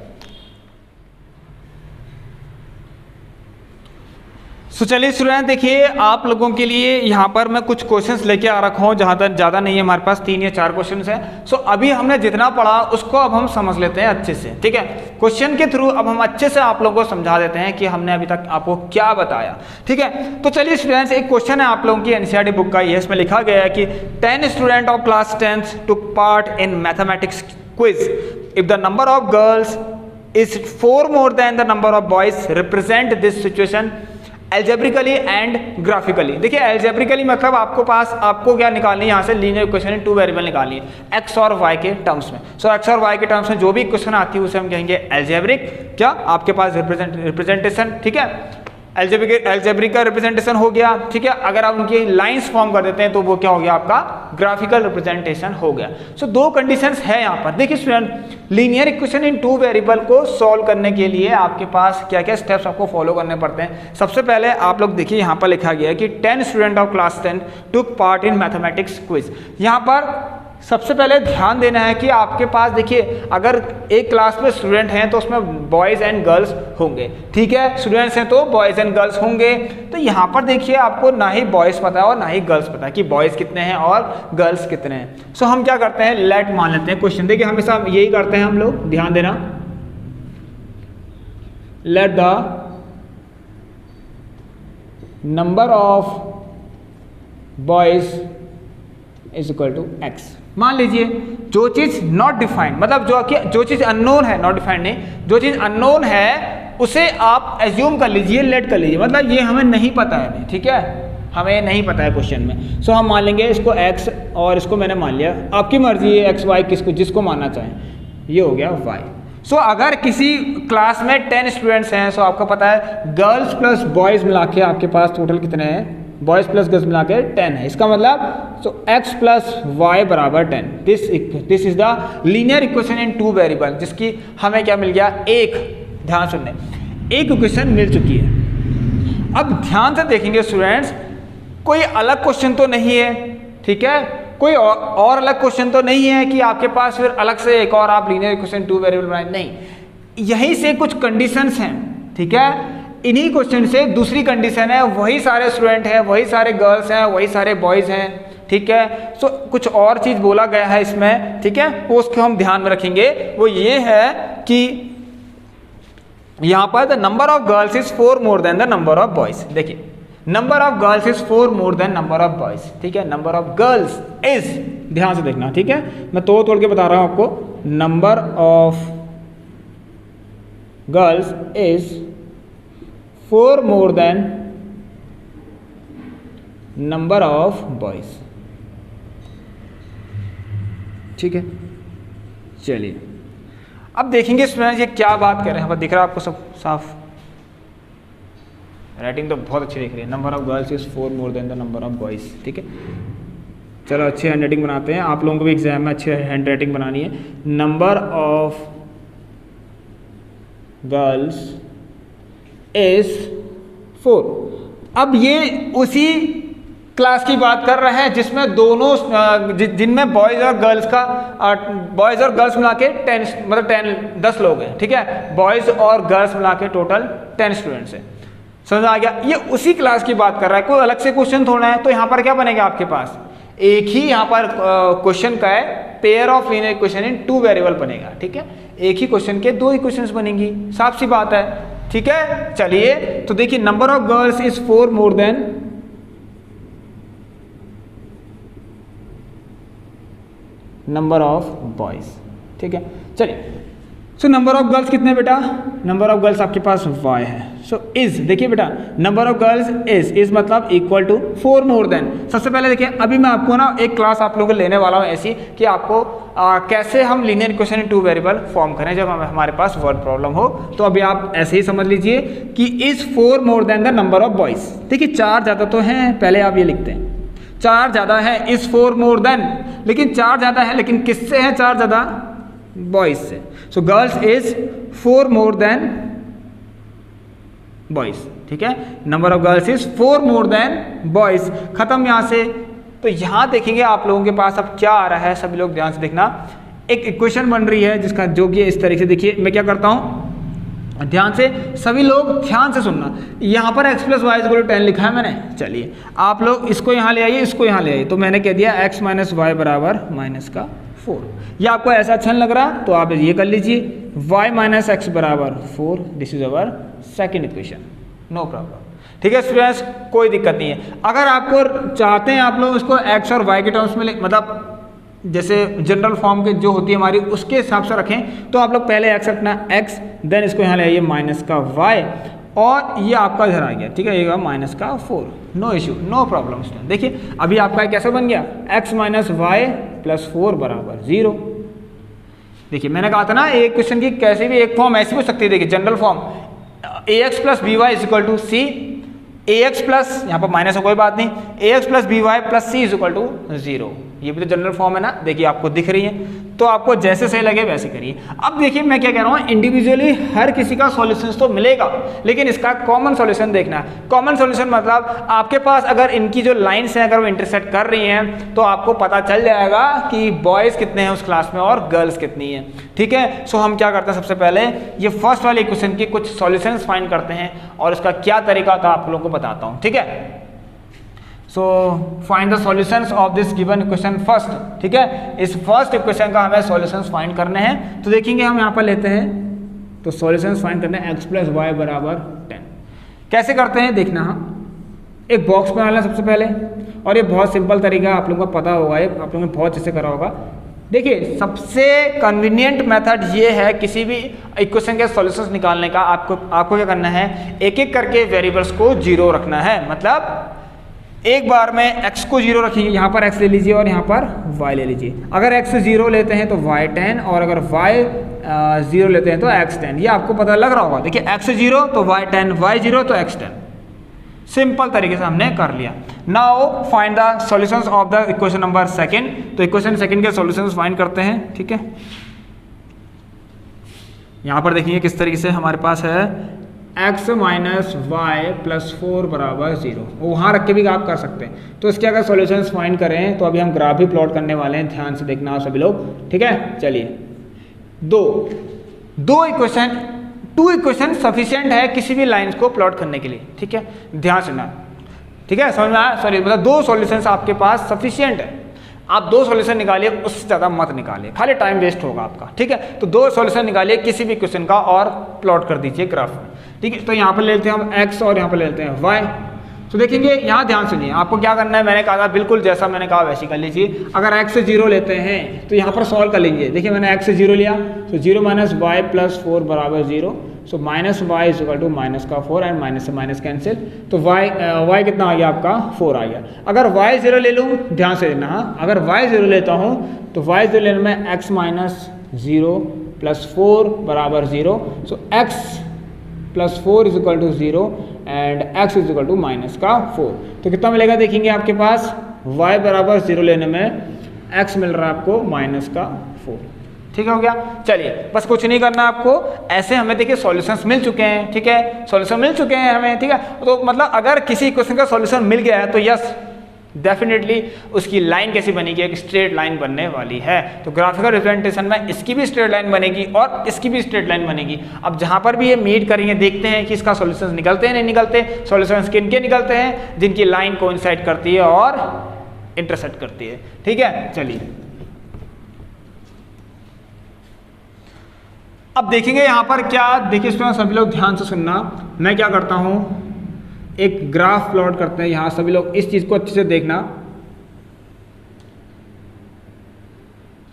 Speaker 1: तो चलिए स्टूडेंट देखिए, आप लोगों के लिए यहाँ पर मैं कुछ क्वेश्चंस लेके आ रखा हूँ, जहाँ तक ज़्यादा नहीं है हमारे पास, 3 या 4 क्वेश्चंस हैं। सो अभी हमने जितना पढ़ा उसको अब हम समझ लेते हैं अच्छे से, ठीक है। क्वेश्चन के थ्रू अब हम अच्छे से आप लोगों को समझा देते हैं कि हमने अभी तक आपको क्या बताया, ठीक है। तो चलिए स्टूडेंट्स, एक क्वेश्चन है आप लोगों की एनसीईआरटी बुक का, ये इसमें लिखा गया है कि 10 student of class 10th took part in mathematics quiz. If the number of girls is 4 more than the number of boys, represent this situation algebraically and graphically. देखिए एल्जेब्रिकली मतलब आपको क्या निकालनी है, यहाँ से लीनियर इक्वेशन इन 2 वेरिएबल निकालनी है x और y के टर्म्स में। सो x और y के टर्म्स में जो भी इक्वेशन आती है उसे हम कहेंगे एल्जेब्रिक, क्या आपके पास रिप्रेजेंटेशन, ठीक है। एल्जेब्रिक का रिप्रेजेंटेशन हो गया, ठीक है। अगर आप उनकी लाइंस फॉर्म कर देते हैं तो वो क्या हो गया आपका ग्राफिकल रिप्रेजेंटेशन हो गया। सो 2 कंडीशंस है यहाँ पर। देखिए student, linear equation in 2 variable को सॉल्व करने के लिए आपके पास क्या क्या स्टेप्स आपको फॉलो करने पड़ते हैं। सबसे पहले आप लोग देखिए, यहाँ पर लिखा गया है कि 10 student of class 10 took part in mathematics quiz. यहाँ पर सबसे पहले ध्यान देना है कि आपके पास देखिए, अगर एक क्लास में स्टूडेंट हैं तो उसमें बॉयज़ एंड गर्ल्स होंगे, ठीक है। स्टूडेंट्स हैं तो बॉयज़ एंड गर्ल्स होंगे। तो यहाँ पर देखिए आपको ना ही बॉयज़ पता है और ना ही गर्ल्स पता है कि बॉयज़ कितने हैं और गर्ल्स कितने हैं। सो हम क्या करते हैं, लेट मान लेते हैं क्वेश्चन। देखिए हमेशा यही करते हैं हम लोग, ध्यान देना, let the number of boys is equal to x। मान लीजिए जो चीज नॉट डिफाइंड, मतलब जो चीज अननोन है, नॉट डिफाइंड नहीं, जो चीज अननोन है उसे आप एज्यूम कर लीजिए, लेट कर लीजिए, मतलब ये हमें नहीं पता है, ठीक है, हमें नहीं पता है क्वेश्चन में। सो हम मान लेंगे इसको x और इसको मैंने मान लिया, आपकी मर्जी है x y किसको जिसको मानना चाहें, ये हो गया y। सो अगर किसी क्लास में 10 स्टूडेंट्स हैं, सो आपको पता है गर्ल्स प्लस बॉयज़ मिला के आपके पास टोटल कितने हैं, बॉयज़ प्लस गर्ल्स मिला के 10 है। इसका मतलब सो x प्लस वाई बराबर 10। This is the linear equation in 2 variable, जिसकी हमें क्या मिल गया, एक, ध्यान सुनने, एक इक्वेशन मिल चुकी है। अब ध्यान से देखेंगे स्टूडेंट्स, कोई अलग क्वेश्चन तो नहीं है, ठीक है, कोई और अलग क्वेश्चन तो नहीं है कि आपके पास फिर अलग से एक और आप लीनियर इक्वेशन 2 वेरिएबल बनाए, नहीं, यहीं से कुछ कंडीशंस हैं, ठीक है। इन्हीं क्वेश्चन से दूसरी कंडीशन है, वही सारे स्टूडेंट हैं, वही सारे गर्ल्स हैं, वही सारे बॉयज़ हैं, ठीक है। सो कुछ और चीज़ बोला गया है इसमें, ठीक है, वो उसको हम ध्यान में रखेंगे। वो ये है कि यहाँ पर the number of girls is 4 more than the number of boys. देखिए number of girls is 4 more than number of boys, ठीक है। नंबर ऑफ गर्ल्स इज, ध्यान से देखना, ठीक है, मैं तोड़ के बता रहा हूँ आपको, number of girls is 4 more than number of boys. ठीक है, चलिए अब देखेंगे इसमें ये क्या बात कर रहे हैं। यहाँ पर दिख रहा है आपको सब साफ, राइटिंग तो बहुत अच्छी दिख रही है। Number of girls is 4 more than the number of boys. ठीक है, चलो अच्छी हैंड राइटिंग बनाते हैं। आप लोगों को भी एग्जाम में अच्छी हैंड राइटिंग बनानी है। Number of girls is 4। अब ये उसी क्लास की बात कर रहे हैं जिसमें दोनों जिनमें बॉयज़ और गर्ल्स का बॉयज़ और गर्ल्स मिला के 10 मतलब 10 लोग हैं। ठीक है, बॉयज़ और गर्ल्स मिला के टोटल 10 स्टूडेंट्स हैं। समझ आ गया? ये उसी क्लास की बात कर रहा है, कोई अलग से क्वेश्चन थोड़ा है। तो यहाँ पर क्या बनेगा आपके पास, एक ही यहाँ पर क्वेश्चन का है pair of linear equation in 2 variable बनेगा। ठीक है, एक ही क्वेश्चन के 2 इक्वेशंस बनेंगी, साफ सी बात है। ठीक है, चलिए तो देखिए number of girls is 4 more than number of boys. ठीक है, चलिए सो नंबर ऑफ गर्ल्स कितने बेटा, नंबर ऑफ गर्ल्स आपके पास y है। सो इज देखिए बेटा नंबर ऑफ गर्ल्स इज मतलब इक्वल टू 4 मोर देन। सबसे पहले देखिए अभी मैं आपको ना एक क्लास आप लोगों को लेने वाला हूँ ऐसी कि आपको कैसे हम linear equation in 2 variable form करें जब हमारे पास वर्ड प्रॉब्लम हो। तो अभी आप ऐसे ही समझ लीजिए कि is 4 more than the number of boys. देखिए 4 ज़्यादा तो हैं, पहले आप ये लिखते हैं 4 ज़्यादा है, इज 4 मोर देन, लेकिन 4 ज़्यादा है, लेकिन किससे है 4 ज़्यादा, बॉयज से। So girls is 4 more than boys. ठीक है, number of girls is 4 more than boys. खत्म यहाँ से। तो यहाँ देखेंगे आप लोगों के पास अब क्या आ रहा है, सभी लोग ध्यान से देखना। एक इक्वेशन बन रही है जिसका जो कि इस तरीके से, देखिए मैं क्या करता हूँ, ध्यान से सभी लोग ध्यान से सुनना। यहाँ पर x plus y equal to 10 लिखा है मैंने। चलिए आप लोग इसको यहाँ ले आइए, इसको यहाँ ले आइए। तो मैंने कह दिया x माइनस वाई बराबर माइनस का 4। ये आपको ऐसा अच्छा नहीं लग रहा तो आप ये कर लीजिए y माइनस एक्स बराबर 4। This is our second equation, no problem. ठीक है स्टूडेंट्स, कोई दिक्कत नहीं है। अगर आपको चाहते हैं आप लोग उसको x और y के टर्म्स में मतलब जैसे जनरल फॉर्म के जो होती है हमारी उसके हिसाब से रखें तो आप लोग पहले x रखना x, देन इसको यहाँ ले आइए माइनस का y और ये आपका इधर आ गया। ठीक है, ये माइनस का 4, नो इशू नो प्रॉब्लम। देखिए अभी आपका कैसे बन गया, x माइनस वाई प्लस 4 बराबर 0। देखिए मैंने कहा था ना एक क्वेश्चन की कैसे भी एक फॉर्म ऐसी हो सकती है। देखिए general form ax plus B y is equal to c, ax plus यहाँ पर माइनस कोई बात नहीं, ax plus B Y plus c is equal to 0। ये भी तो जनरल फॉर्म है ना, देखिए आपको दिख रही है। तो आपको जैसे सही लगे वैसे करिए। अब देखिए मैं क्या कह रहा हूँ, इंडिविजुअली हर किसी का सॉल्यूशंस तो मिलेगा लेकिन इसका कॉमन सॉल्यूशन देखना है। कॉमन सॉल्यूशन मतलब आपके पास अगर इनकी जो लाइन्स हैं अगर वो इंटरसेक्ट कर रही हैं तो आपको पता चल जाएगा कि बॉयज़ कितने हैं उस क्लास में और गर्ल्स कितनी हैं। ठीक है, सो हम क्या करते हैं, सबसे पहले ये फर्स्ट वाले क्वेश्चन की कुछ सॉल्यूशंस फाइंड करते हैं और इसका क्या तरीका था आप लोगों को बताता हूँ। ठीक है, so find the solutions of this given equation first. ठीक है, इस फर्स्ट इक्वेशन का हमें सॉल्यूशंस फाइंड करने हैं। तो देखेंगे हम यहाँ पर लेते हैं तो सॉल्यूशंस फाइंड करने हैं x प्लस वाई बराबर 10। कैसे करते हैं देखना, हम एक बॉक्स बना लें सबसे पहले और ये बहुत सिंपल तरीका आप लोगों को पता होगा, ये आप लोगों ने बहुत अच्छे से करा होगा। देखिए सबसे कन्वीनियंट मेथड ये है किसी भी इक्वेशन के सॉल्यूशंस निकालने का। आपको क्या करना है, एक एक करके वेरिएबल्स को 0 रखना है। मतलब एक बार में x को 0 रखिए, यहाँ पर x ले लीजिए और यहाँ पर y ले लीजिए। अगर x 0 लेते हैं तो y 10 और अगर y 0 लेते हैं तो x 10। ये आपको पता लग रहा होगा। देखिए x 0 तो y 10, y 0 तो x 10। सिंपल तरीके से हमने कर लिया। Now find the solutions of the equation number second. तो इक्वेशन सेकंड के सॉल्यूशंस फाइंड करते हैं। ठीक है, यहाँ पर देखिए किस तरीके से हमारे पास है x माइनस वाई प्लस 4 बराबर 0। वहाँ रख के भी आप कर सकते हैं। तो इसके अगर सॉल्यूशंस फाइंड करें तो अभी हम ग्राफ भी प्लॉट करने वाले हैं, ध्यान से देखना सभी लोग। ठीक है, चलिए दो इक्वेशन, 2 इक्वेशन सफिशिएंट है किसी भी लाइन्स को प्लॉट करने के लिए। ठीक है, ध्यान से ना। ठीक है, समझ में आया? सॉरी मतलब 2 सॉल्यूशंस आपके पास सफिशिएंट है। आप 2 सॉल्यूशन निकालिए, उससे ज़्यादा मत निकालिए, खाली टाइम वेस्ट होगा आपका। ठीक है, तो 2 सॉल्यूशन निकालिए किसी भी क्वेश्चन का और प्लॉट कर दीजिए ग्राफ में। ठीक है, तो यहाँ पर ले लेते हैं हम x और यहाँ पर ले लेते हैं y। तो देखेंगे यहाँ ध्यान सुनिए, आपको क्या करना है, मैंने कहा था बिल्कुल जैसा मैंने कहा वैसे कर लीजिए। अगर x 0 लेते हैं तो यहाँ पर सॉल्व कर लीजिए। देखिए मैंने x 0 लिया तो 0 माइनस वाई प्लस 4 बराबर 0। So minus y is equal to minus का 4 एंड माइनस से माइनस कैंसिल, तो वाई कितना आ गया आपका 4 आ गया। अगर वाई 0 ले लूँ, ध्यान से लेना, हाँ, अगर वाई 0 लेता हूँ तो वाई 0 लेने में एक्स माइनस 0 प्लस 4 बराबर 0, so X plus 4 is equal to 0 and X is equal to minus का 4। तो कितना मिलेगा देखेंगे आपके पास, y बराबर 0 लेने में x मिल रहा है आपको माइनस का 4। ठीक हो गया। चलिए बस कुछ नहीं करना आपको, ऐसे हमें देखिए सॉल्यूशंस मिल चुके हैं, ठीक है, सॉल्यूशन मिल चुके हैं हमें, ठीक है। तो मतलब अगर किसी क्वेश्चन का सॉल्यूशन मिल गया है तो यस डेफिनेटली उसकी लाइन कैसी बनेगी, एक स्ट्रेट लाइन बनने वाली है। तो ग्राफिकल रिप्रेजेंटेशन में इसकी भी स्ट्रेट लाइन बनेगी और इसकी भी स्ट्रेट लाइन बनेगी। अब जहाँ पर भी ये मीट करेंगे देखते हैं कि इसका सॉल्यूशंस निकलते हैं नहीं निकलते। सॉल्यूशंस किनके निकलते हैं, जिनकी लाइन कोइंसाइड करती है और इंटरसेक्ट करती है, ठीक है। चलिए अब देखेंगे यहाँ पर क्या, देखिए स्टूडेंट सभी लोग ध्यान से सुनना, मैं क्या करता हूँ, एक ग्राफ प्लॉट करते हैं यहाँ, सभी लोग इस चीज को अच्छे से देखना।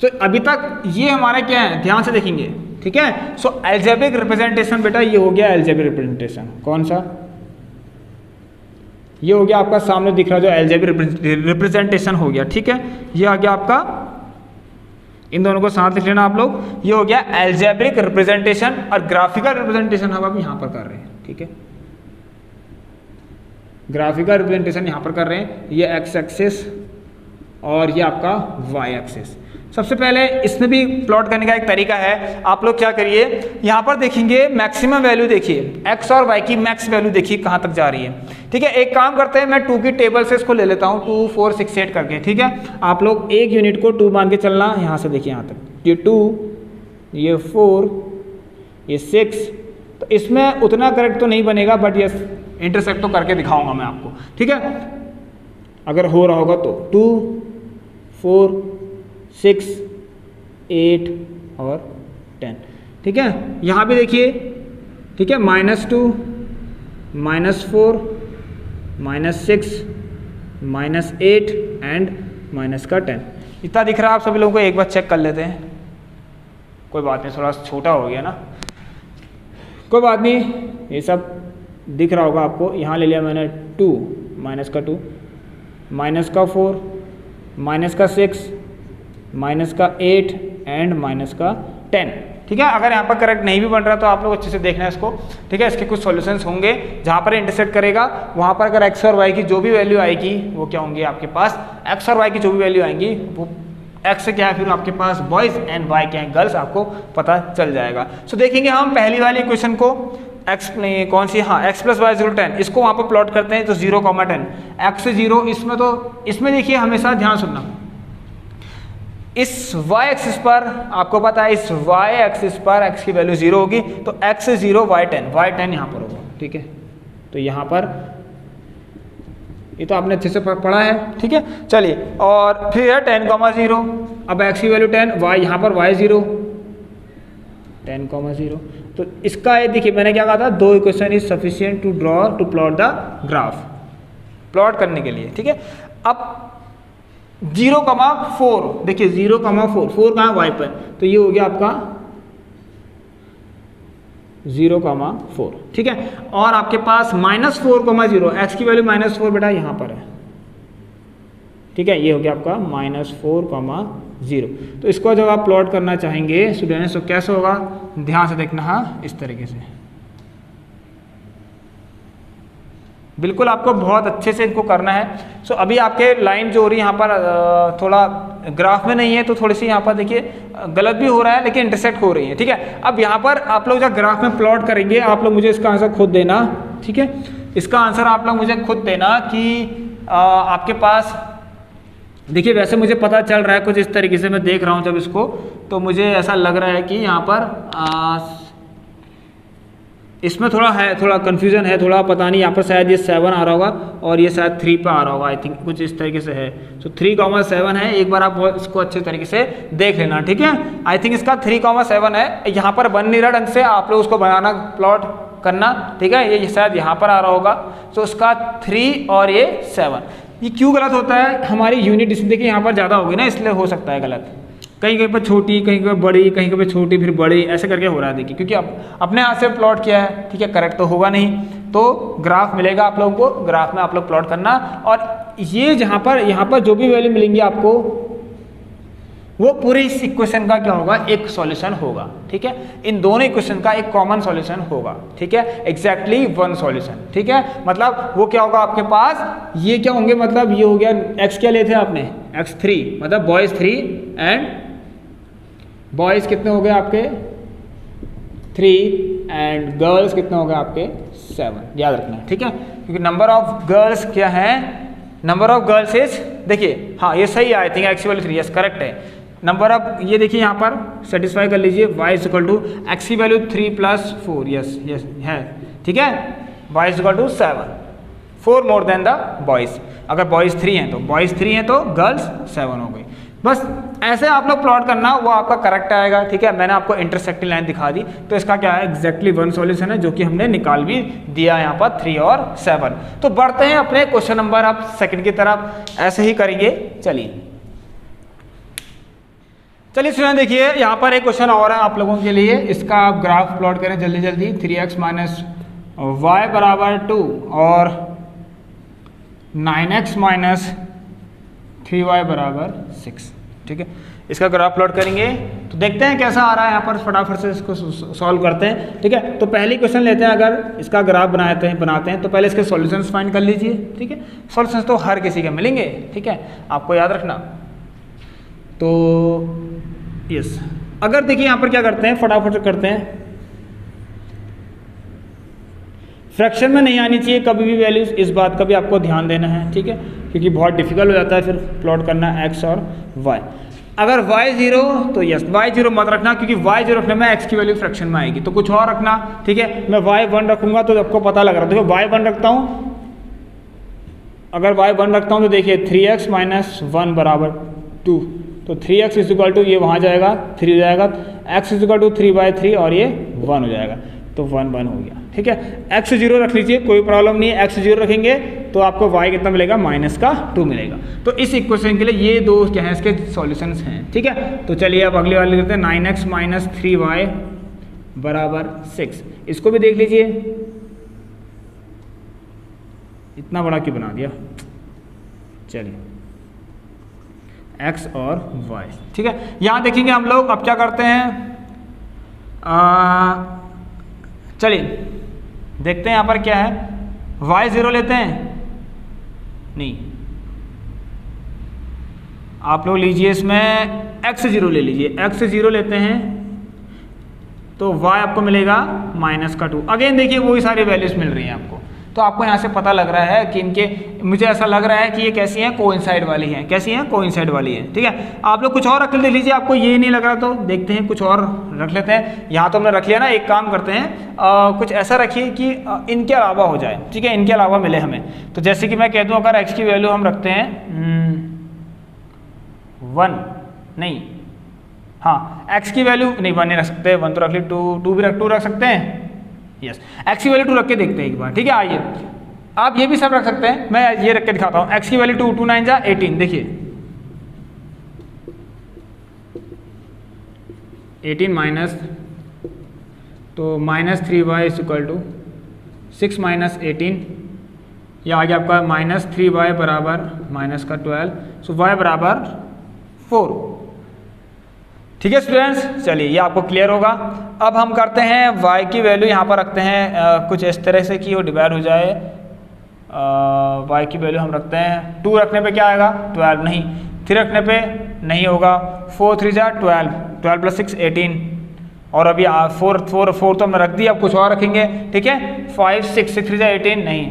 Speaker 1: तो अभी तक ये हमारा क्या है, ध्यान से देखेंगे, ठीक है। सो अलजेब्रिक रिप्रेजेंटेशन बेटा ये हो गया अलजेब्रिक रिप्रेजेंटेशन, कौन सा, ये हो गया आपका सामने दिख रहा जो अलजेब्रिक रिप्रेजेंटेशन हो गया, ठीक है। ये आ गया आपका, इन दोनों को साथ लिख लेना आप लोग, ये हो गया अलजेब्रिक रिप्रेजेंटेशन और ग्राफिकल रिप्रेजेंटेशन हम अभी यहाँ पर कर रहे हैं, ठीक है। ग्राफिकल रिप्रेजेंटेशन यहाँ पर कर रहे हैं, ये एक्स एक्सिस और ये आपका वाई एक्सिस। सबसे पहले इसमें भी प्लॉट करने का एक तरीका है, आप लोग क्या करिए, यहाँ पर देखेंगे मैक्सिमम वैल्यू देखिए, एक्स और वाई की मैक्स वैल्यू देखिए कहाँ तक जा रही है, ठीक है। एक काम करते हैं, मैं 2 की टेबल से इसको ले लेता हूँ, 2 4 6 8 करके, ठीक है। आप लोग एक यूनिट को 2 मान के चलना, यहाँ से देखिए यहाँ तक, ये 2, ये 4, ये 6, तो इसमें उतना करेक्ट तो नहीं बनेगा बट ये इंटरसेक्ट तो करके दिखाऊंगा मैं आपको, ठीक है। अगर हो रहा होगा तो 2 4 6 8 और 10, ठीक है। यहाँ भी देखिए, ठीक है, -2 -4 -6 -8 एंड -10 इतना दिख रहा है। आप सभी लोगों को एक बार चेक कर लेते हैं, कोई बात नहीं, थोड़ा छोटा हो गया ना, कोई बात नहीं, ये सब दिख रहा होगा आपको। यहाँ ले लिया मैंने 2 -2 -4 -6 -8 एंड -10, ठीक है। अगर यहाँ पर करेक्ट नहीं भी बन रहा तो आप लोग अच्छे से देखना है इसको, ठीक है। इसके कुछ सॉल्यूशंस होंगे जहाँ पर इंटरसेक्ट करेगा, वहाँ पर अगर एक्स और वाई की जो भी वैल्यू आएगी वो क्या होंगी आपके पास, एक्स और वाई की जो भी वैल्यू आएंगी वो एक्स से क्या है, फिर आपके पास बॉयज़ एंड वाई क्या है गर्ल्स, आपको पता चल जाएगा। सो देखेंगे हम पहली वाली क्वेश्चन को, एक्स कौन सी, हाँ एक्स प्लस वाई 0 10, इसको वहाँ पर प्लॉट करते हैं तो 0,10 एक्स से 0, इसमें तो इसमें देखिए हमेशा ध्यान सुनना, इस y एक्सिस पर आपको पता है, इस y एक्सिस पर x की वैल्यू 0 होगी, तो x से 0 y10 यहाँ पर होगा, ठीक है। तो यहाँ पर ये तो आपने अच्छे से पढ़ा है, ठीक है। चलिए और फिर है 10,0, अब x की वैल्यू 10, y यहाँ पर y 0 10,0, तो इसका ये देखिए मैंने क्या कहा था, 2 equation is sufficient to draw to plot the graph, plot करने के लिए, ठीक है। अब 0,4 देखिए 0,4 4 कहाँ वाई पर, तो ये हो गया आपका 0,4, ठीक है। और आपके पास -4,0, एक्स की वैल्यू -4 बेटा यहाँ पर है, ठीक है, ये हो गया आपका -4,0। तो इसको जब आप प्लॉट करना चाहेंगे स्टूडेंट्स तो कैसे होगा, ध्यान से देखना, हाँ इस तरीके से, बिल्कुल आपको बहुत अच्छे से इनको करना है। सो अभी आपके लाइन जो हो रही है यहाँ पर थोड़ा ग्राफ में नहीं है तो थोड़ी सी यहाँ पर देखिए गलत भी हो रहा है लेकिन इंटरसेक्ट हो रही है, ठीक है। अब यहाँ पर आप लोग जब ग्राफ में प्लॉट करेंगे आप लोग मुझे इसका आंसर खुद देना, ठीक है। इसका आंसर आप लोग मुझे खुद देना कि आपके पास देखिए, वैसे मुझे पता चल रहा है कुछ इस तरीके से, मैं देख रहा हूँ जब इसको तो मुझे ऐसा लग रहा है कि यहाँ पर इसमें थोड़ा कन्फ्यूजन है, थोड़ा पता नहीं, यहाँ पर शायद ये 7 आ रहा होगा और ये शायद 3 पे आ रहा होगा, आई थिंक कुछ इस तरीके से है। तो 3,7 है, एक बार आप इसको अच्छे तरीके से देख लेना, ठीक है। आई थिंक इसका 3,7 है, यहाँ पर बन नहीं रहा ढंग से, आप लोग उसको बनाना, प्लॉट करना, ठीक है। ये शायद यहाँ पर आ रहा होगा, तो उसका 3 और ये 7, ये क्यों गलत होता है, हमारी यूनिट इसमें देखिए यहाँ पर ज़्यादा होगी ना, इसलिए हो सकता है गलत, कहीं कहीं पर छोटी, कहीं कहीं बड़ी, कहीं कहीं छोटी फिर बड़ी, ऐसे करके हो रहा है देखिए, क्योंकि अब अपने हाथ से प्लॉट किया है, ठीक है, करेक्ट तो होगा नहीं। तो ग्राफ मिलेगा आप लोगों को, ग्राफ में आप लोग प्लॉट करना, और ये यहाँ पर जो भी वैल्यू मिलेंगी आपको वो पूरे इस इक्वेशन का क्या होगा, एक सॉल्यूशन होगा, ठीक है। इन दोनों इक्वेशन का एक कॉमन सॉल्यूशन होगा, ठीक है, एग्जैक्टली वन सॉल्यूशन, ठीक है। मतलब वो क्या होगा आपके पास, ये क्या होंगे, मतलब ये हो गया x क्या लेते हैं आपने, x3, मतलब बॉयज 3 एंड बॉयज कितने हो गए आपके 3 एंड गर्ल्स कितने हो गए आपके 7, याद रखना है, ठीक है, क्योंकि नंबर ऑफ गर्ल्स क्या है, नंबर ऑफ गर्ल्स इज, देखिए हाँ ये सही है, आई थिंक x की वैल्यू 3, यस करेक्ट है। नंबर ऑफ, ये देखिए यहाँ पर सेटिस्फाई कर लीजिए, y is equal to x की वैल्यू 3 + 4, यस यस है, ठीक है, y is equal to 7, 4 more than the boys. अगर बॉयज़ 3 हैं तो बॉयज़ 3 हैं तो गर्ल्स 7 हो गई। बस ऐसे आप लोग प्लॉट करना, वो आपका करेक्ट आएगा, ठीक है। मैंने आपको इंटरसेक्टिंग लाइन दिखा दी, तो इसका क्या है, एग्जैक्टली वन सॉल्यूशन है, जो कि हमने निकाल भी दिया यहाँ पर 3 और 7। तो बढ़ते हैं अपने क्वेश्चन नंबर आप सेकंड की तरफ, ऐसे ही करेंगे। चलिए स्टूडेंट देखिए, यहाँ पर एक क्वेश्चन और है आप लोगों के लिए, इसका आप ग्राफ प्लॉट करें जल्दी जल्दी। 3x - y बराबर 2 और 9x - 3y बराबर 6, ठीक है। इसका ग्राफ प्लॉट करेंगे तो देखते हैं कैसा आ रहा है यहाँ पर, फटाफट से इसको सॉल्व करते हैं, ठीक है। तो पहली क्वेश्चन लेते हैं, अगर इसका ग्राफ बनाते हैं तो पहले इसके सॉल्यूशंस फाइंड कर लीजिए, ठीक है। सॉल्यूशंस तो हर किसी के मिलेंगे, ठीक है, आपको याद रखना। तो यस, अगर देखिए यहाँ पर क्या करते हैं, फटाफट से करते हैं, फ्रैक्शन में नहीं आनी चाहिए कभी भी वैल्यूज, इस बात का भी आपको ध्यान देना है, ठीक है, क्योंकि बहुत डिफिकल्ट हो जाता है फिर प्लॉट करना x और y। अगर y 0 तो यस, y 0 मत रखना, क्योंकि y 0 रखने में x की वैल्यू फ्रैक्शन में आएगी, तो कुछ और रखना, ठीक है। मैं y 1 रखूंगा तो आपको पता लग रहा है, देखो y 1 रखता हूँ, अगर y 1 रखता हूँ तो देखिए 3x - 1 बराबर 2, तो 3x इज इक्वल टू, ये वहाँ जाएगा 3 हो जाएगा, x इज इक्वल टू 3/3 और ये 1 हो जाएगा, तो 1 1 हो गया, ठीक है। x 0 रख लीजिए, कोई प्रॉब्लम नहीं है, x 0 रखेंगे तो आपको y कितना मिलेगा, -2 मिलेगा। तो इस इक्वेशन के लिए ये दो क्या है, इसके सॉल्यूशंस हैं, ठीक है। तो चलिए अब अगली वाली करते हैं, 9x - 3y बराबर 6, इसको भी देख लीजिए, इतना बड़ा क्यों बना दिया, चलिए x और y, ठीक है। यहाँ देखेंगे हम लोग, अब क्या करते हैं, चलिए देखते हैं यहाँ पर क्या है, y 0 लेते हैं, नहीं आप लोग लीजिए इसमें x 0 ले लीजिए, x 0 लेते हैं तो y आपको मिलेगा -2। अगेन देखिए वही सारी वैल्यूज मिल रही हैं आपको, तो आपको यहाँ से पता लग रहा है कि इनके, मुझे ऐसा लग रहा है कि ये कैसी हैं, कोइंसाइड वाली हैं, कैसी हैं, कोइंसाइड वाली हैं, ठीक है। आप लोग कुछ और रख लीजिए, आपको ये नहीं लग रहा तो देखते हैं कुछ और रख लेते हैं। यहाँ तो हमने रख लिया ना, एक काम करते हैं, कुछ ऐसा रखिए कि इनके अलावा हो जाए, ठीक है, इनके अलावा मिले हमें। तो जैसे कि मैं कह दूँ, अगर x की वैल्यू हम रखते हैं 1, नहीं हाँ x की वैल्यू नहीं 1 नहीं रख सकते, 1 तो रख ली, 2 रख सकते हैं, यस, x की वैल्यू 2 रख के देखते हैं एक बार, ठीक है। आइए आप ये भी सब रख सकते हैं, मैं ये रख के दिखाता हूँ, x की वैल्यू 2 9 जा 18, देखिए 18 माइनस, तो -3y इज इक्वल टू 6 - 18, या आगे आपका -3y बराबर -12, सो y बराबर 4, ठीक है स्टूडेंट्स। चलिए ये आपको क्लियर होगा। अब हम करते हैं y की वैल्यू यहाँ पर रखते हैं कुछ इस तरह से कि वो डिवाइड हो जाए, y की वैल्यू हम रखते हैं, 2 रखने पे क्या आएगा 12, नहीं 3 रखने पे नहीं होगा, 4 3 जा 12, 12 + 6 18, और अभी 4 तो हमने रख दिया, अब कुछ और रखेंगे, ठीक है। 5 6 6 3 जा 18, नहीं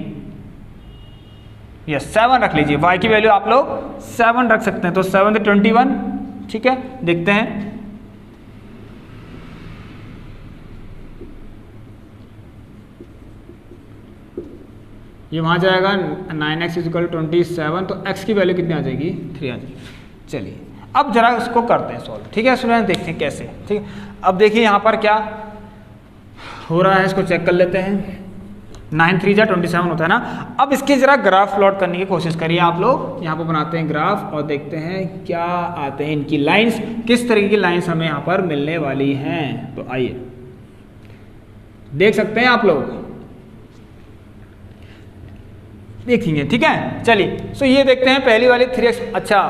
Speaker 1: यस 7 रख लीजिए, y की वैल्यू आप लोग 7 रख सकते हैं, तो 7 से 21, ठीक है। देखते हैं, ये वहाँ जाएगा 9x इज इक्वल टू 27, तो x की वैल्यू कितनी आ जाएगी 3 आ जाएगी। चलिए अब जरा उसको करते हैं सॉल्व, ठीक है स्टूडेंट, देखते हैं कैसे, ठीक है। अब देखिए यहाँ पर क्या हो रहा है, इसको चेक कर लेते हैं। 9 3 जा 27 होता है ना। अब इसकी जरा ग्राफ प्लॉट करने की कोशिश करिए आप लोग। यहाँ पर बनाते हैं ग्राफ और देखते हैं क्या आते हैं इनकी लाइंस, किस तरीके की लाइंस हमें यहाँ पर मिलने वाली हैं। तो आइए देख सकते हैं आप लोग, देखेंगे, ठीक है। चलिए सो ये देखते हैं पहली वाली 3x। अच्छा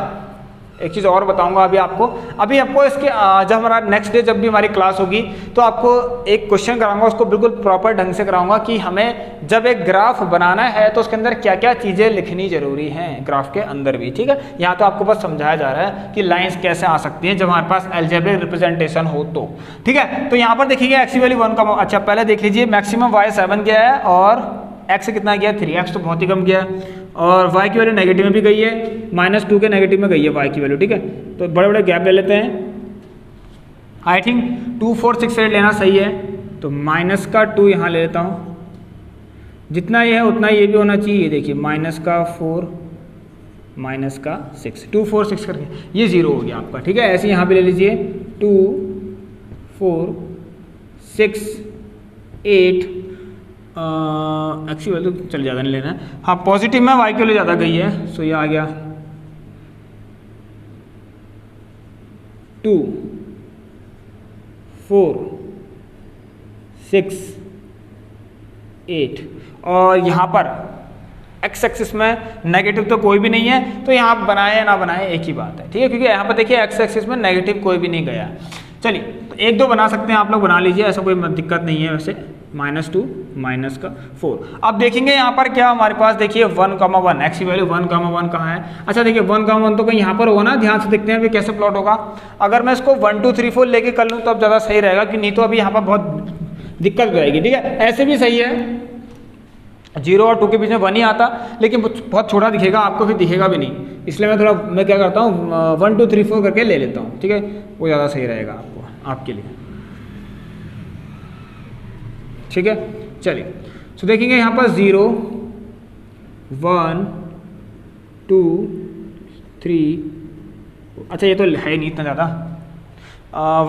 Speaker 1: एक चीज़ और बताऊंगा अभी आपको इसके जब हमारा नेक्स्ट डे जब भी हमारी क्लास होगी तो आपको एक क्वेश्चन कराऊंगा, उसको बिल्कुल प्रॉपर ढंग से कराऊंगा कि हमें जब एक ग्राफ बनाना है तो उसके अंदर क्या क्या चीज़ें लिखनी जरूरी हैं ग्राफ के अंदर भी, ठीक है। यहाँ तो आपको बस समझाया जा रहा है कि लाइंस कैसे आ सकती हैं जब हमारे पास अलजेब्रिक रिप्रेजेंटेशन हो तो, ठीक है। तो यहाँ पर देखिए x की वैल्यू 1 का, अच्छा पहले देख लीजिए मैक्सिमम y 7 गया है और x कितना गया 3x, तो बहुत ही कम गया है। और y की वैल्यू नेगेटिव में भी गई है, -2 के नेगेटिव में गई है y की वैल्यू, ठीक है। तो बड़े बड़े गैप ले लेते हैं, आई थिंक 2 4 6 8 लेना सही है। तो -2 यहाँ ले लेता हूँ, जितना ये है उतना ये भी होना चाहिए। देखिए -4 -6 2 4 6 करके ये 0 हो गया आपका, ठीक है। ऐसे यहाँ पे ले लीजिए 2 4 6 8 एक्चुअली वैल्यू चल ज़्यादा नहीं लेना है, हाँ पॉजिटिव में y की वैल्यू ज़्यादा गई है। सो ये आ गया 2 4 6 8 और यहाँ पर x एक्सिस में नेगेटिव तो कोई भी नहीं है, तो यहाँ आप बनाए या ना बनाए एक ही बात है, ठीक है, क्योंकि यहाँ पर देखिए x एक्सिस में नेगेटिव कोई भी नहीं गया। चलिए तो 1 2 बना सकते हैं आप लोग, बना लीजिए, ऐसा कोई दिक्कत नहीं है वैसे। -2 -4 अब देखेंगे यहाँ पर क्या हमारे पास, देखिए 1, 1 x की वैल्यू 1, 1 कहाँ है। अच्छा देखिए 1, 1 तो कहीं यहाँ पर होगा ना, ध्यान से देखते हैं अभी कैसे प्लॉट होगा। अगर मैं इसको 1 2 3 4 लेके कर लूँ तो अब ज़्यादा सही रहेगा, कि नहीं तो अभी यहाँ पर बहुत दिक्कत रहेगी, ठीक है। ऐसे भी सही है, 0 और 2 के बीच में 1 ही आता, लेकिन बहुत छोटा दिखेगा आपको, फिर दिखेगा भी नहीं, इसलिए मैं क्या करता हूँ 1 2 3 4 करके ले लेता हूँ, ठीक है, वो ज़्यादा सही रहेगा आपके लिए, ठीक है। चलिए तो देखेंगे यहाँ पर 0 1 2 3, अच्छा ये तो है नहीं इतना ज़्यादा,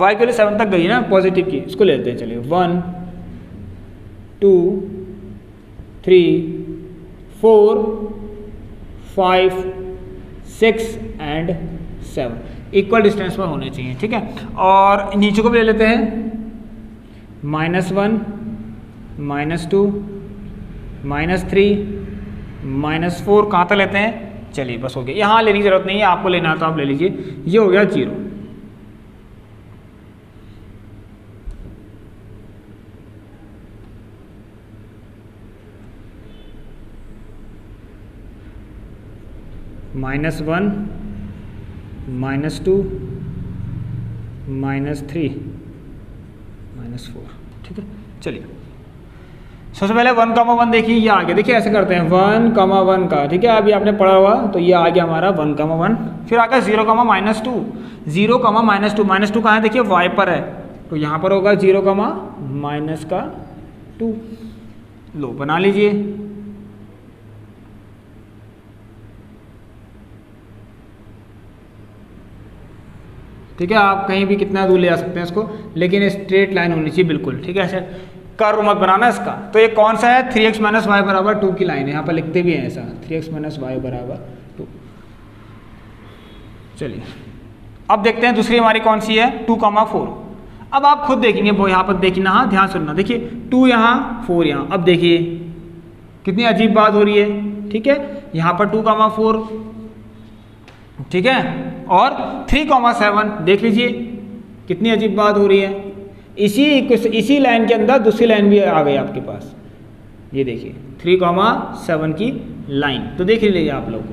Speaker 1: y के लिए 7 तक गई है ना पॉजिटिव की, इसको ले लेते हैं। चलिए 1 2 3 4 5 6 एंड 7 इक्वल डिस्टेंस पर होने चाहिए, ठीक है। और नीचे को भी ले लेते हैं, -1 -2 -3 -4 कहाँ तक लेते हैं। चलिए बस हो गया, यहाँ लेने की जरूरत नहीं है, आपको लेना है तो आप ले लीजिए। ये हो गया 0, -1 -2 -3 -4, ठीक है। चलिए सबसे पहले 1, 1 देखिए, ये आ गया, देखिए ऐसे करते हैं 1, 1 का, ठीक है, अभी आपने पढ़ा हुआ, तो ये आ गया हमारा 1, 1, फिर आ गया 0, -2 0, -2 -2 कहाँ है, देखिए y पर है, तो यहाँ पर होगा 0, -2 लो बना लीजिए। ठीक है, आप कहीं भी कितना दूर ले जा सकते हैं इसको, लेकिन स्ट्रेट लाइन होनी चाहिए बिल्कुल, ठीक है, ऐसे कर्व मत बनाना इसका। तो ये कौन सा है, 3x - y = 2 की लाइन है, यहाँ पर लिखते भी हैं ऐसा, 3x - y = 2। चलिए अब देखते हैं दूसरी हमारी कौन सी है, 2, 4। अब आप खुद देखेंगे वो यहाँ पर देखना, हाँ ध्यान सुनना, देखिए 2 यहाँ 4 यहाँ, अब देखिए कितनी अजीब बात हो रही है, ठीक है, यहाँ पर 2, 4, ठीक है, और 3, 7 देख लीजिए कितनी अजीब बात हो रही है। इसी लाइन के अंदर दूसरी लाइन भी आ गई आपके पास, ये देखिए 3, 7 की लाइन, तो देख लीजिए आप लोग,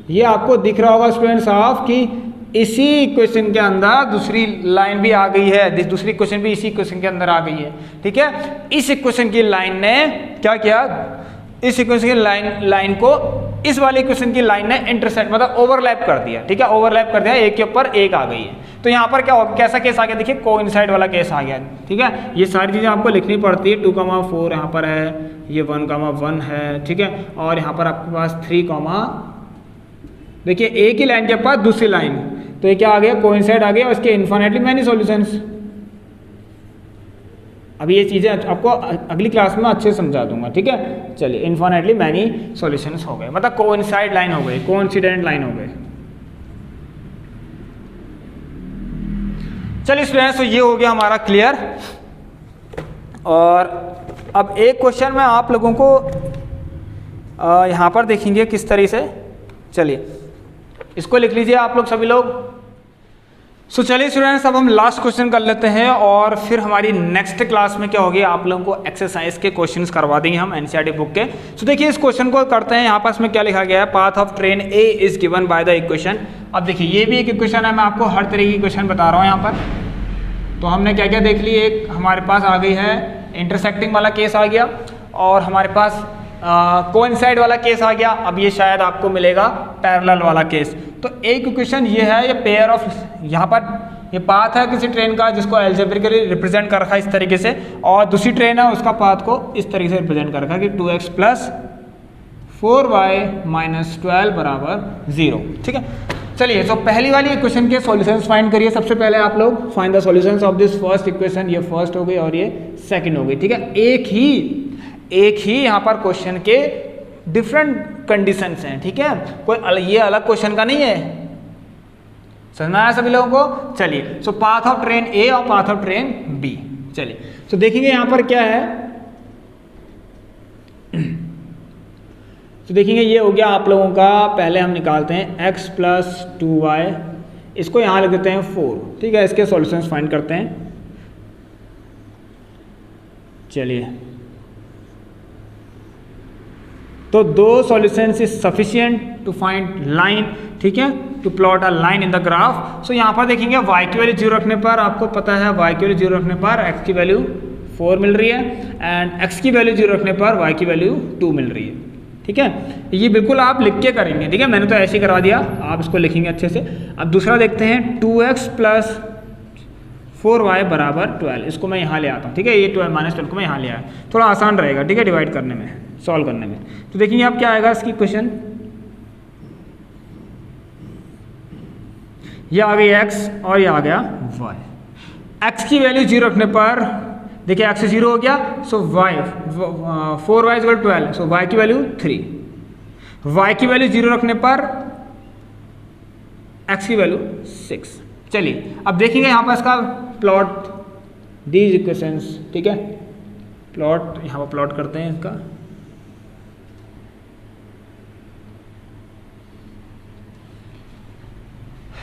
Speaker 1: ये आपको दिख रहा होगा स्टूडेंट साफ कि इसी इक्वेशन के अंदर दूसरी लाइन भी आ गई है, दूसरी इक्वेशन भी इसी इक्वेशन के अंदर आ गई है, ठीक है। इस इक्वेशन की लाइन ने क्या किया, इस इक्वेशन की लाइन को इस वाले इक्वेशन की लाइन ने इंटरसेक्ट मतलब ओवरलैप कर दिया, ठीक है, ओवरलैप कर दिया, एक के ऊपर एक आ गई है। तो यहाँ पर क्या होगा, कैसा केस आ गया, देखिए कोइंसाइड वाला केस आ गया, ठीक है। ये सारी चीज़ें आपको लिखनी पड़ती है, 2, 4 यहाँ पर है, ये 1, 1 है, ठीक है, और यहाँ पर आपके पास 3, देखिए एक ही लाइन के पास दूसरी लाइन, तो ये क्या आ गया, कोइंसाइड आ गया, और इसके इन्फिनिटली मैनी सॉल्यूशंस। अभी ये चीज़ें आपको अगली क्लास में अच्छे से समझा दूंगा, ठीक है। चलिए, इन्फिनिटली मैनी सॉल्यूशंस हो गए, मतलब कोइंसाइड लाइन हो गई, कोइंसिडेंट लाइन हो गई। चलिए स्टूडेंट्स, तो ये हो गया हमारा क्लियर। और अब एक क्वेश्चन में आप लोगों को यहाँ पर देखेंगे किस तरह से। चलिए इसको लिख लीजिए आप लोग सभी लोग। सो चलिए स्टूडेंट्स, अब हम लास्ट क्वेश्चन कर लेते हैं और फिर हमारी नेक्स्ट क्लास में क्या होगी, आप लोगों को एक्सरसाइज के क्वेश्चंस करवा देंगे हम एनसीईआरटी बुक के। सो देखिए इस क्वेश्चन को करते हैं। यहाँ पास में क्या लिखा गया है, path of train A is given by the equation. अब देखिए ये भी एक इक्वेशन है, मैं आपको हर तरह की इक्वेशन बता रहा हूँ यहाँ पर। तो हमने क्या क्या देख ली, एक हमारे पास आ गई है इंटरसेक्टिंग वाला केस आ गया, और हमारे पास कोइंसाइड वाला केस आ गया। अब ये शायद आपको मिलेगा पैरेलल वाला केस। तो एक इक्वेशन ये है, ये पेयर ऑफ, यहाँ पर ये पाथ है किसी ट्रेन का जिसको अलजेब्रिकली रिप्रेजेंट कर रखा है इस तरीके से, और दूसरी ट्रेन है उसका पाथ को इस तरीके से रिप्रेजेंट कर रखा है कि 2x + 4y - 12 = 0, ठीक है। चलिए, तो पहली वाली इक्वेशन के सॉल्यूशंस फाइंड करिए। सबसे पहले आप लोग find the solutions of this first equation. ये फर्स्ट हो गई और ये सेकंड हो गई, ठीक है। एक ही यहाँ पर क्वेश्चन के डिफरेंट कंडीशंस हैं, ठीक है। कोई ये अलग क्वेश्चन का नहीं है, समझ में आया सभी लोगों को। चलिए, सो पाथ ऑफ ट्रेन ए और पाथ ऑफ ट्रेन बी। चलिए, तो देखेंगे यहाँ पर क्या है। तो देखेंगे ये हो गया आप लोगों का, पहले हम निकालते हैं x + 2y, इसको यहाँ लिख देते हैं 4, ठीक है। इसके सॉल्यूशंस फाइंड करते हैं। चलिए, तो दो solutions is sufficient to find line, ठीक है, to plot a line in the graph. So यहाँ पर देखेंगे y की वैल्यू 0 रखने पर, आपको पता है y की वैल्यू 0 रखने पर x की वैल्यू 4 मिल रही है, एंड x की वैल्यू 0 रखने पर y की वैल्यू 2 मिल रही है, ठीक है। ये बिल्कुल आप लिख के करेंगे, ठीक है। मैंने तो ऐसे ही करवा दिया, आप इसको लिखेंगे अच्छे से। अब दूसरा देखते हैं, 2x + 4y = 12। इसको मैं यहाँ ले आता हूँ, ठीक है। ये 12 - 12 को मैं यहाँ ले आया, थोड़ा आसान रहेगा, ठीक है, डिवाइड करने में, सॉल्व करने में। तो देखेंगे अब क्या आएगा इसकी क्वेश्चन। ये आ गई x और ये आ गया y। x की वैल्यू 0 रखने पर देखिए x 0 हो गया, सो y 4y = 12, सो y की वैल्यू 3। y की वैल्यू 0 रखने पर x की वैल्यू 6। चलिए, अब देखेंगे यहाँ पर इसका प्लॉट दीज इक्वेशंस, ठीक है। प्लॉट यहाँ पर प्लॉट करते हैं इसका।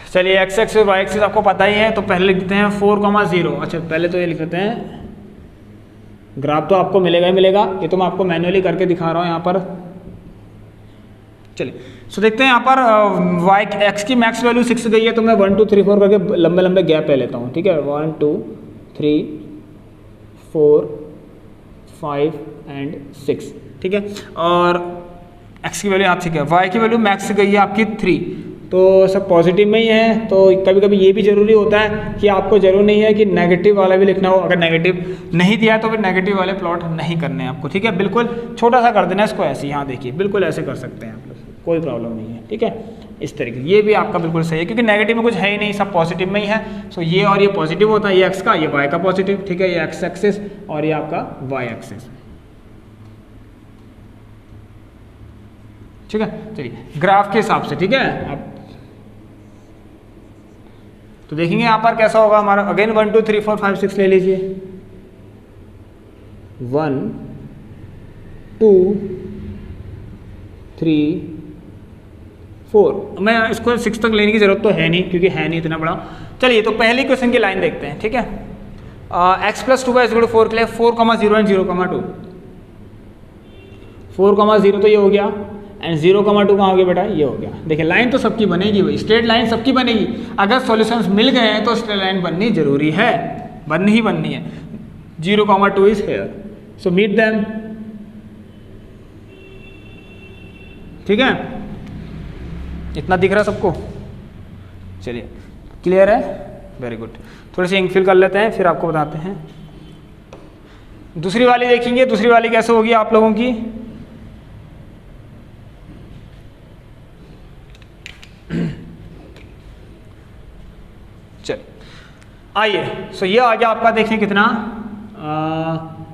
Speaker 1: चलिए, x एक्सिस और y एक्सिस आपको पता ही है, तो पहले लिख देते हैं 4,0। अच्छा, पहले तो ये लिख देते हैं, ग्राफ तो आपको मिलेगा ही मिलेगा, ये तो मैं आपको मैन्युअली करके दिखा रहा हूँ यहाँ पर। चलिए, सो देखते हैं यहाँ पर x की मैक्स वैल्यू 6 गई है, तो मैं 1 2 3 4 करके लंबे लंबे गैप ले लेता हूँ, ठीक है। 1 2 3 4 5 एंड 6, ठीक है। और x की वैल्यू यहाँ ठीक है, y की वैल्यू मैक्स गई है आपकी 3, तो सब पॉजिटिव में ही है। तो कभी कभी ये भी जरूरी होता है कि आपको जरूर नहीं है कि नेगेटिव वाला भी लिखना हो। अगर नेगेटिव नहीं दिया है तो फिर नेगेटिव वाले प्लॉट नहीं करने हैं आपको, ठीक है। बिल्कुल छोटा सा कर देना इसको, ऐसे यहाँ देखिए, बिल्कुल ऐसे कर सकते हैं आप लोग, कोई प्रॉब्लम नहीं है, ठीक है। इस तरीके ये भी आपका बिल्कुल सही है, क्योंकि नेगेटिव में कुछ है ही नहीं, सब पॉजिटिव में ही है। सो ये और ये पॉजिटिव होता है, ये एक्स का, ये वाई का पॉजिटिव, ठीक है। ये एक्स एक्सिस और ये आपका वाई एक्सिस, ठीक है। चलिए, ग्राफ के हिसाब से, ठीक है। आप तो देखेंगे यहाँ पर कैसा होगा हमारा। अगेन 1 2 3 4 5 6 ले लीजिए, 1 2 3 4। मैं इसको 6 तक लेने की जरूरत तो है नहीं, क्योंकि है नहीं इतना बड़ा। चलिए, तो पहली क्वेश्चन की लाइन देखते हैं, ठीक है। x + 2y = 4 के लिए 4,0 एंड 0,2। 4,0 तो ये हो गया, एंड 0,2 कहाँ हो गया बेटा, ये हो गया। देखिए, लाइन तो सबकी बनेगी भाई, स्ट्रेट लाइन सबकी बनेगी। अगर सॉल्यूशंस मिल गए हैं तो स्ट्रेट लाइन बननी जरूरी है, बननी ही बननी है। 0,2 is here, so meet them, ठीक है। इतना दिख रहा है सबको। चलिए, क्लियर है, वेरी गुड। थोड़ी सी इंक फिल कर लेते हैं, फिर आपको बताते हैं। दूसरी वाली देखेंगे, दूसरी वाली कैसे होगी आप लोगों की। चल आइए, सो ये आ गया आपका, देखें कितना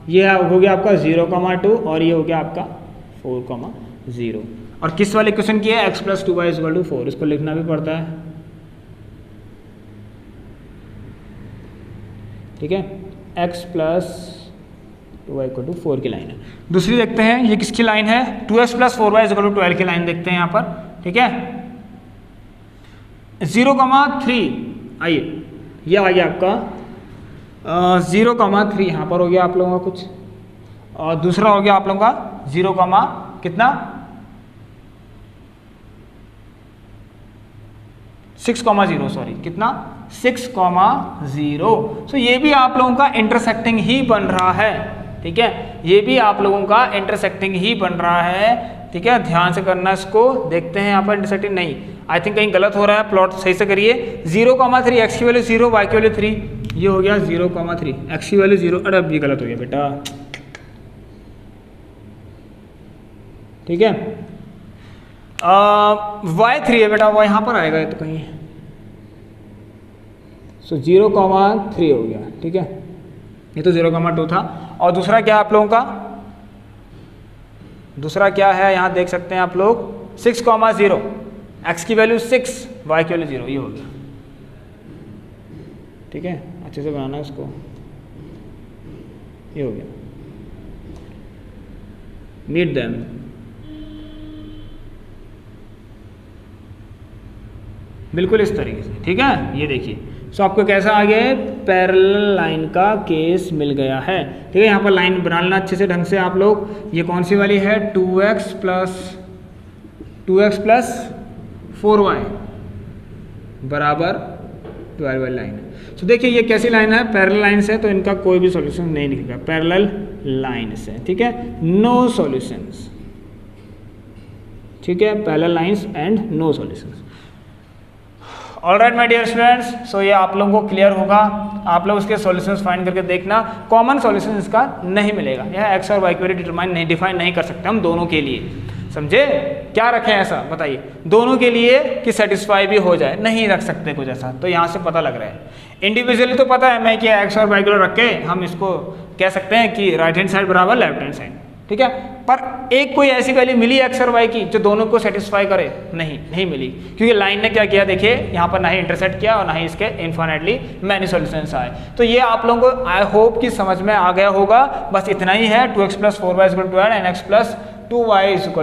Speaker 1: ये हो गया आपका 0,2 और ये हो गया आपका 4,0। और किस वाले क्वेश्चन की है, x + 2y = 4, इसको लिखना भी पड़ता है, ठीक है। x + 2y = 4 की लाइन है। दूसरी देखते हैं, ये किसकी लाइन है, 2x + 4y = 12 की लाइन देखते हैं यहाँ पर, ठीक है। 0,3 आइए, ये आ गया आपका 0,3 यहाँ पर हो गया आप लोगों का कुछ, और दूसरा हो गया आप लोगों का 0, कितना 6,0, सॉरी कितना 6,0। सो ये भी आप लोगों का इंटरसेक्टिंग ही बन रहा है, ठीक है, ये भी आप लोगों का इंटरसेक्टिंग ही बन रहा है, ठीक है। ध्यान से करना इसको, देखते हैं यहाँ पर इंटरसेक्टिंग नहीं, आई थिंक कहीं गलत हो रहा है, प्लॉट सही से करिए। 0,3 x की वैल्यू 0, y की वैल्यू 3, ये हो गया 0,3, x की वैल्यू 0, अरे अब ये गलत हो गया बेटा, ठीक है। y3 है बेटा, वो यहाँ पर आएगा ये तो कहीं, सो 0,3 हो गया, ठीक है, ये तो 0,2 था। और दूसरा क्या है आप लोगों का, दूसरा क्या है यहाँ देख सकते हैं आप लोग, 6,0, x की वैल्यू 6, y की वैल्यू 0, ये हो गया, ठीक है। अच्छे से बनाना इसको, ये हो गया, मीट देम, बिल्कुल इस तरीके से, ठीक है। ये देखिए, सो आपको कैसा आ गया है, पैरेलल लाइन का केस मिल गया है, ठीक है। यहाँ पर लाइन बना लेना अच्छे से ढंग से आप लोग। ये कौन सी वाली है, 2x + 4y = 12 वाली लाइन है। तो देखिए ये कैसी लाइन है, पैरेलल लाइन से, तो इनका कोई भी सॉल्यूशन नहीं निकलेगा, पैरेलल लाइन से, ठीक है, नो सॉल्यूशंस, ठीक है, parallel lines and no solutions. Alright my dear students, so ये आप लोगों को क्लियर होगा, आप लोग उसके सॉल्यूशंस फाइंड करके देखना, कॉमन सॉल्यूशन इसका नहीं मिलेगा, यह x और y की वैल्यू डिफाइन नहीं कर सकते हम दोनों के लिए, समझे, क्या रखें ऐसा बताइए, दोनों के लिए कि सेटिस्फाई भी हो जाए, नहीं रख सकते कुछ ऐसा, तो यहाँ से पता लग रहा है। इंडिविजुअली तो पता है मैं कि x और y की वैल्यू रख के हम इसको कह सकते हैं कि राइट हैंड साइड बराबर लेफ्ट हैंड साइड, ठीक है, पर एक कोई ऐसी वैल्यू मिली x और y की जो दोनों को सेटिस्फाई करे, नहीं मिली, क्योंकि लाइन ने क्या किया, देखिए यहाँ पर ना ही इंटरसेक्ट किया और ना ही इसके इनफाइनाइटली मैनी सॉल्यूशंस आए। तो ये आप लोगों को आई होप कि समझ में आ गया होगा, बस इतना ही है, 2x + 4y = 12 and x + 2y =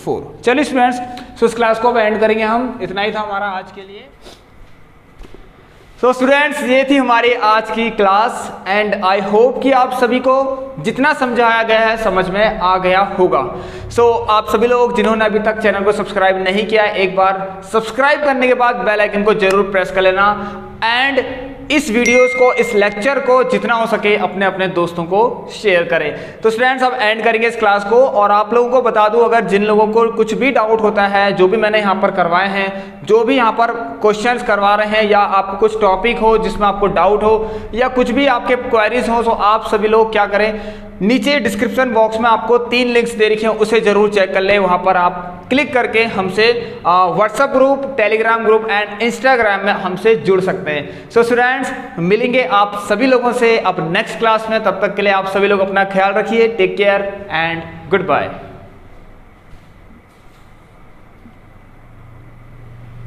Speaker 1: 4। चलिए स्टूडेंट्स, सो इस क्लास को अब एंड करेंगे हम, इतना ही था हमारा आज के लिए। सो स्टूडेंट्स, ये थी हमारी आज की क्लास एंड आई होप कि आप सभी को जितना समझाया गया है समझ में आ गया होगा। सो आप सभी लोग जिन्होंने अभी तक चैनल को सब्सक्राइब नहीं किया है, एक बार सब्सक्राइब करने के बाद बेल आइकन को जरूर प्रेस कर लेना एंड इस वीडियोस को, इस लेक्चर को जितना हो सके अपने अपने दोस्तों को शेयर करें। तो स्टूडेंट्स, अब एंड करेंगे इस क्लास को, और आप लोगों को बता दूं, अगर जिन लोगों को कुछ भी डाउट होता है, जो भी मैंने यहाँ पर करवाए हैं, जो भी यहाँ पर क्वेश्चंस करवा रहे हैं, या आपको कुछ टॉपिक हो जिसमें आपको डाउट हो, या कुछ भी आपके क्वेरीज हो, तो आप सभी लोग क्या करें, नीचे डिस्क्रिप्शन बॉक्स में आपको 3 लिंक्स दे रखे हैं, उसे जरूर चेक कर लें, वहां पर आप क्लिक करके हमसे WhatsApp group, Telegram group and Instagram में हमसे जुड़ सकते हैं। सो स्टूडेंट्स, मिलेंगे आप सभी लोगों से अब नेक्स्ट क्लास में, तब तक के लिए आप सभी लोग अपना ख्याल रखिए, take care and good bye.